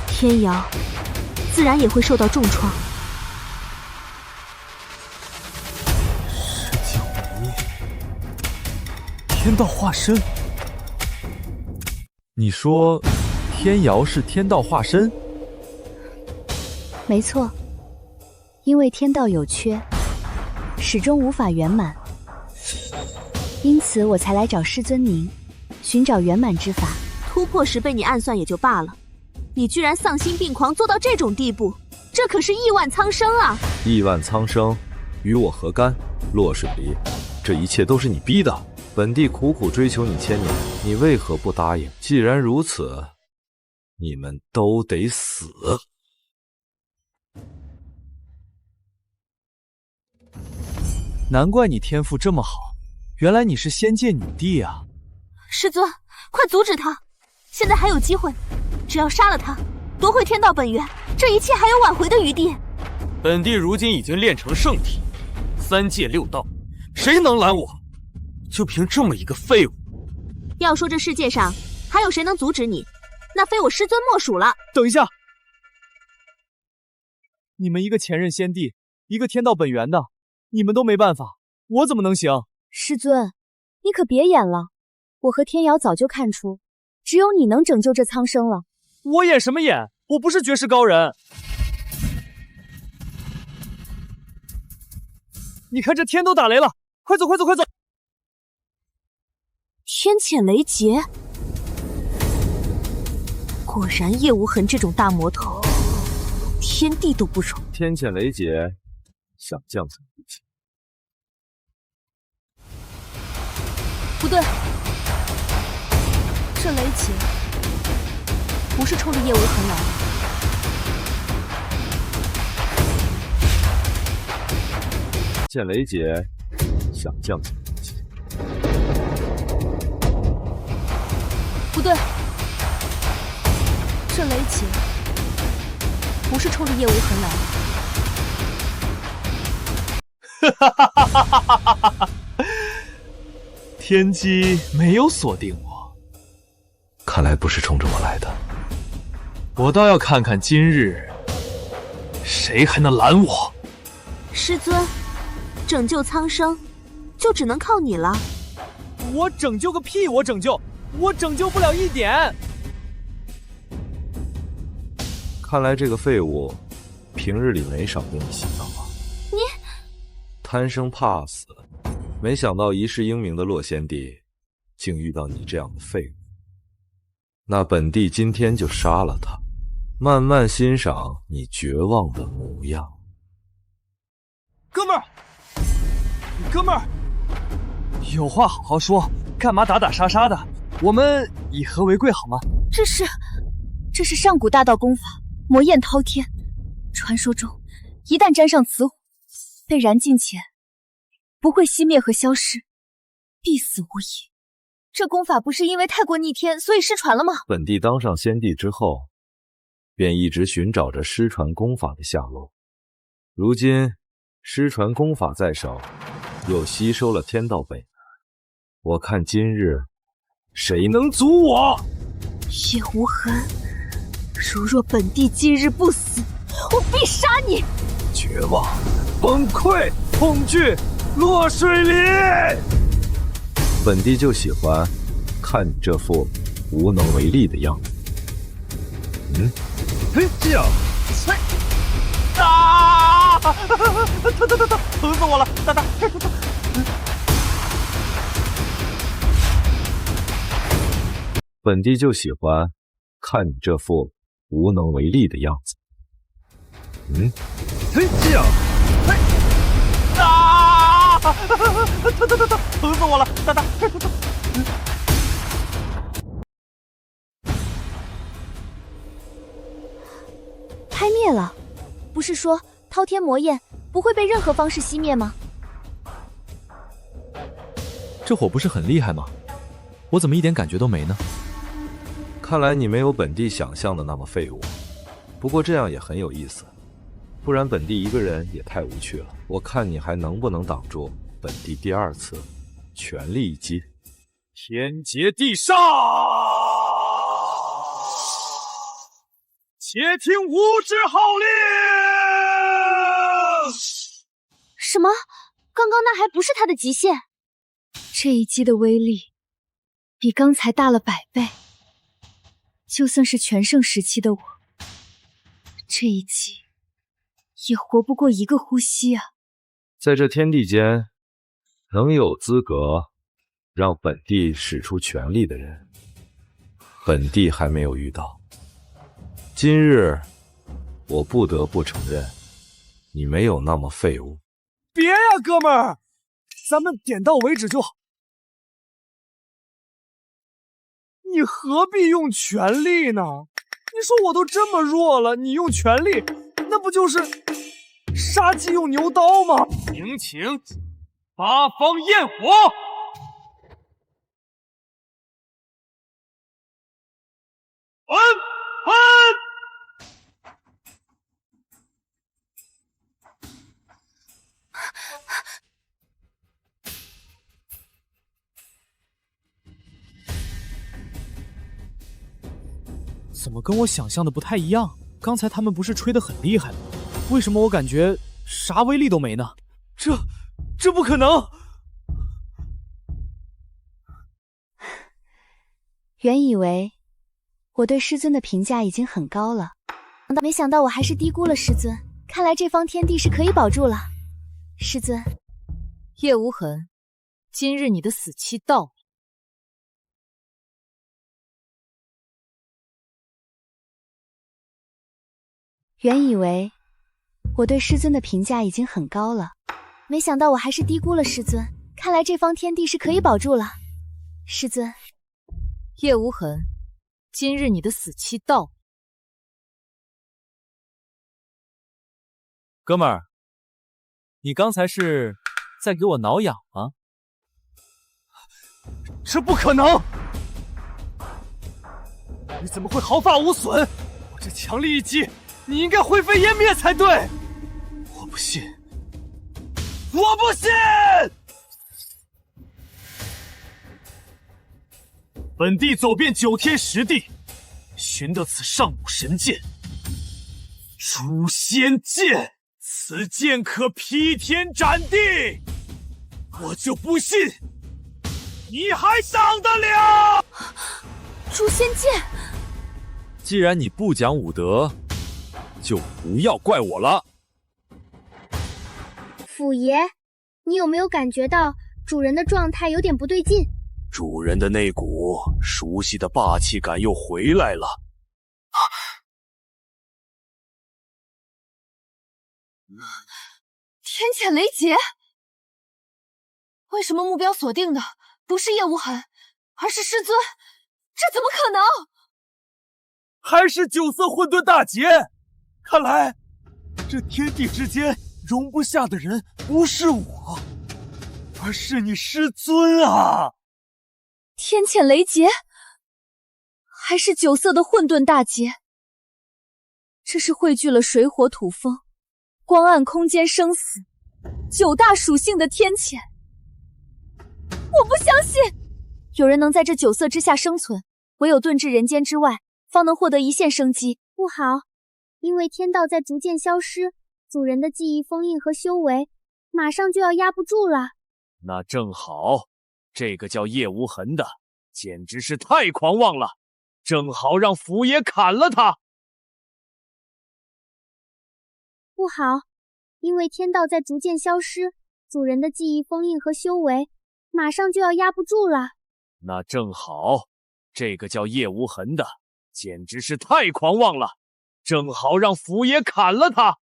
天瑶自然也会受到重创。释迦牟尼，天道化身。你说天瑶是天道化身？没错，因为天道有缺，始终无法圆满，因此我才来找师尊您，寻找圆满之法。突破时被你暗算也就罢了，你居然丧心病狂做到这种地步，这可是亿万苍生啊！亿万苍生，与我何干？洛水离，这一切都是你逼的。本帝苦苦追求你1000年，你为何不答应？既然如此，你们都得死！难怪你天赋这么好，原来你是仙界女帝啊！师尊，快阻止他！现在还有机会，只要杀了他，夺回天道本源，这一切还有挽回的余地。本帝如今已经练成圣体，3界6道，谁能拦我？就凭这么一个废物！要说这世界上还有谁能阻止你，那非我师尊莫属了。等一下，你们一个前任仙帝，一个天道本源的，你们都没办法，我怎么能行？师尊，你可别演了，我和天瑶早就看出，只有你能拯救这苍生了。我演什么演？我不是绝世高人。你看这天都打雷了，快走快走快走！天谴雷劫，果然叶无痕这种大魔头，天地都不容。天堑雷劫，想降怎一起？不对，这雷劫不是冲着叶无痕来的。见雷劫，想降怎一起？不对，这雷劫不是冲着叶无痕来的。哈哈哈哈哈哈！天机没有锁定我，看来不是冲着我来的。我倒要看看今日谁还能拦我。师尊，拯救苍生就只能靠你了。我拯救个屁！我拯救不了一点。看来这个废物平日里没少给你洗脑啊。你贪生怕死，没想到一世英名的洛先帝竟遇到你这样的废物。那本帝今天就杀了他，慢慢欣赏你绝望的模样。哥们儿，有话好好说，干嘛打打杀杀的？我们以和为贵好吗？这是上古大道功法，魔焰滔天。传说中，一旦沾上此火，被燃尽前不会熄灭和消失，必死无疑。这功法不是因为太过逆天，所以失传了吗？本帝当上先帝之后，便一直寻找着失传功法的下落。如今失传功法在手，又吸收了天道本源，我看今日谁能阻我？叶无痕，如若本帝今日不死，我必杀你！绝望、崩溃、恐惧，落水里。本帝就喜欢看你这副无能为力的样子。疼死我了！大大，本帝就喜欢看你这副无能为力的样子。疼死我了！大大，拍灭了，不是说滔天魔焰不会被任何方式熄灭吗？这火不是很厉害吗？我怎么一点感觉都没呢？看来你没有本帝想象的那么废物，不过这样也很有意思，不然本帝一个人也太无趣了。我看你还能不能挡住本帝第二次全力一击。天劫地煞，且听吾之号令！什么？刚刚那还不是他的极限？这一击的威力比刚才大了100倍。就算是全盛时期的我，这一击也活不过一个呼吸啊！在这天地间，能有资格让本帝使出全力的人，本帝还没有遇到。今日，我不得不承认，你没有那么废物。别呀，哥们儿，咱们点到为止就好。你何必用全力呢？你说我都这么弱了，你用全力，那不就是杀鸡用牛刀吗？请八方焰火！怎么跟我想象的不太一样？刚才他们不是吹得很厉害吗？为什么我感觉啥威力都没呢？这不可能！原以为我对师尊的评价已经很高了，没想到我还是低估了师尊。看来这方天地是可以保住了。师尊，叶无痕，今日你的死期到了。原以为我对师尊的评价已经很高了，没想到我还是低估了师尊。看来这方天地是可以保住了。师尊，叶无痕，今日你的死期到了。哥们儿，你刚才是在给我挠痒吗？这不可能！你怎么会毫发无损？我这强力一击，你应该灰飞烟灭才对！我不信！我不信！本帝走遍9天10地，寻得此上古神剑——诛仙剑。此剑可劈天斩地，我就不信你还上得了！诛仙剑，既然你不讲武德，就不要怪我了。府爷，你有没有感觉到主人的状态有点不对劲？主人的那股熟悉的霸气感又回来了。天谴雷劫？为什么目标锁定的不是叶无痕，而是师尊？这怎么可能？还是9色混沌大劫？看来这天地之间容不下的人不是我，而是你师尊啊！天谴雷劫，还是9色的混沌大劫？这是汇聚了水火土风、光暗空间生死9大属性的天谴。我不相信，有人能在这9色之下生存，唯有遁至人间之外，方能获得一线生机。不好，因为天道在逐渐消失，主人的记忆封印和修为马上就要压不住了。那正好，这个叫叶无痕的简直是太狂妄了，正好让府爷砍了他。不好，因为天道在逐渐消失，主人的记忆封印和修为马上就要压不住了。那正好，这个叫叶无痕的简直是太狂妄了，正好让府爷砍了他。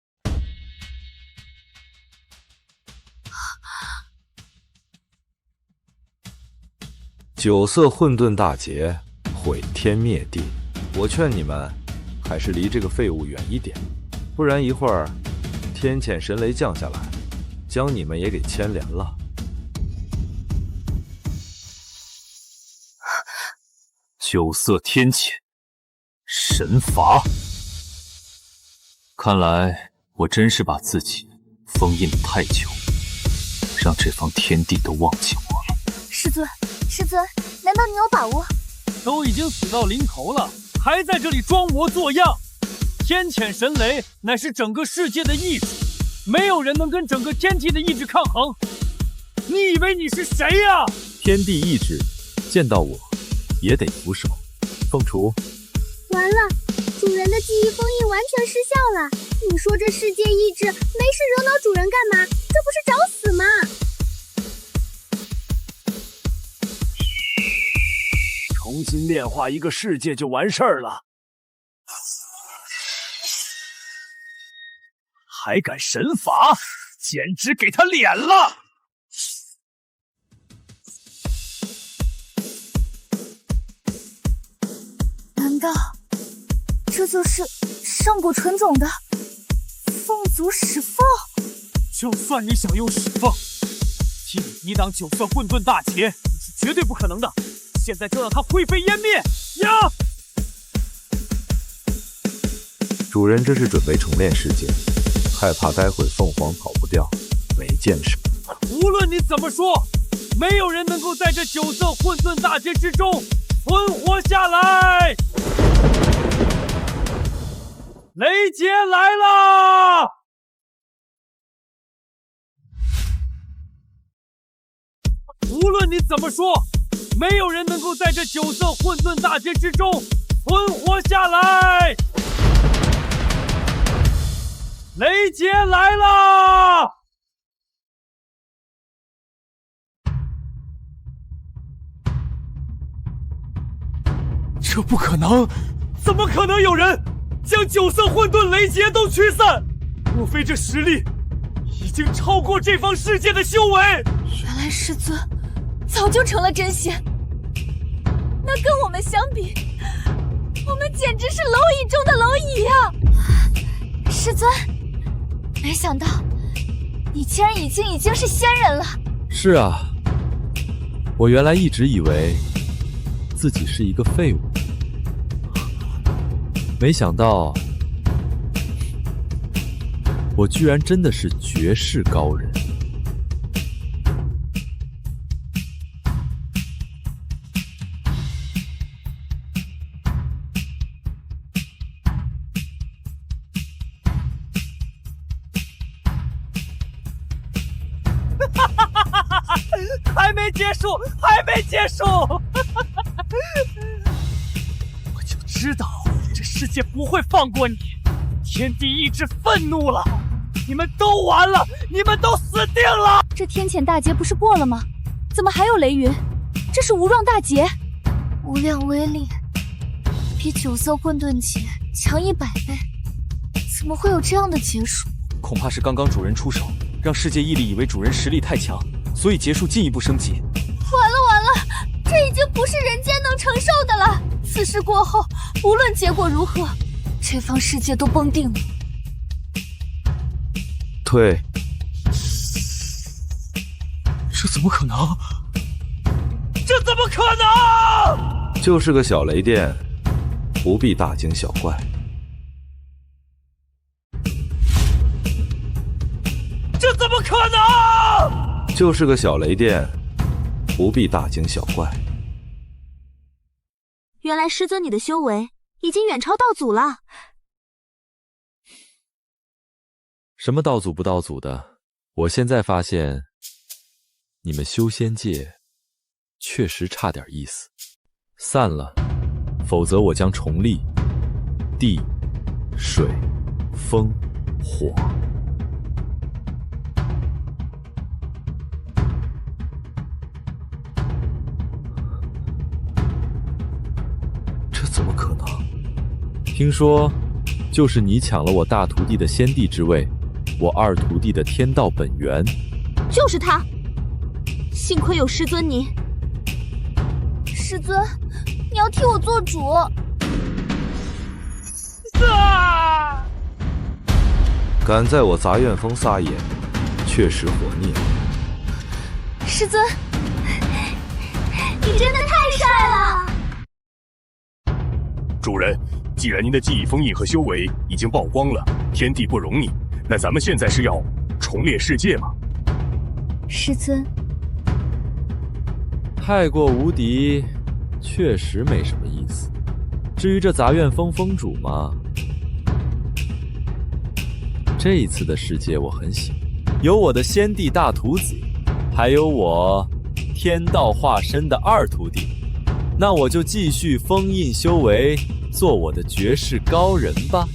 9色混沌大劫，毁天灭地。我劝你们还是离这个废物远一点，不然一会儿天谴神雷降下来，将你们也给牵连了。9色天谴，神罚。看来我真是把自己封印得太久，让这方天地都忘记我了。师尊，师尊，难道你有把握？都已经死到临头了，还在这里装模作样。天谴神雷乃是整个世界的意志，没有人能跟整个天地的意志抗衡。你以为你是谁呀？天地意志，见到我也得俯首。凤雏，完了，主人的记忆封印完全失效了。你说这世界意志没事惹恼主人干嘛？这不是找死吗？重新炼化一个世界就完事儿了，还敢神罚，简直给他脸了！难道这就是上古纯种的凤族石凤？就算你想用石凤替你抵挡9色混沌大劫，是绝对不可能的。现在就让它灰飞烟灭！呀！主人这是准备重炼世界，害怕待会凤凰跑不掉，没见识。无论你怎么说，没有人能够在这9色混沌大劫之中存活下来。雷劫来啦！无论你怎么说，没有人能够在这9色混沌大劫之中存活下来。雷劫来啦！这不可能！怎么可能有人将9色混沌雷劫都驱散。莫非这实力已经超过这方世界的修为？原来师尊早就成了真仙，那跟我们相比，我们简直是蝼蚁中的蝼蚁呀！师尊，没想到你竟然已经是仙人了。是啊，我原来一直以为自己是一个废物，没想到我居然真的是绝世高人。还没结束，还没结束！我就知道这世界不会放过你，天地意志愤怒了，你们都完了，你们都死定了！这天谴大劫不是过了吗？怎么还有雷云？这是无状大劫，无量威力，比9色混沌劫强100倍，怎么会有这样的劫数？恐怕是刚刚主人出手，让世界毅力以为主人实力太强，所以劫数进一步升级。完了，这已经不是人间能承受的了。此事过后，无论结果如何，这方世界都崩定了。退。这怎么可能？这怎么可能？就是个小雷电，不必大惊小怪。这怎么可能？就是个小雷电，不必大惊小怪。原来师尊你的修为已经远超道祖了。什么道祖不道祖的，我现在发现你们修仙界确实差点意思。散了，否则我将重立地、水、风、火。这怎么可能？听说就是你抢了我大徒弟的先帝之位，我二徒弟的天道本源。就是他，幸亏有师尊你。师尊，你要替我做主。敢在我杂院峰撒野，确实活腻了。师尊，你真的太帅了！主人，既然您的记忆封印和修为已经曝光了，天地不容你，那咱们现在是要重列世界吗？师尊，太过无敌，确实没什么意思。至于这杂院峰峰主嘛，这一次的世界我很喜欢，有我的先帝大徒子，还有我天道化身的二徒弟。那我就继续封印修为，做我的绝世高人吧。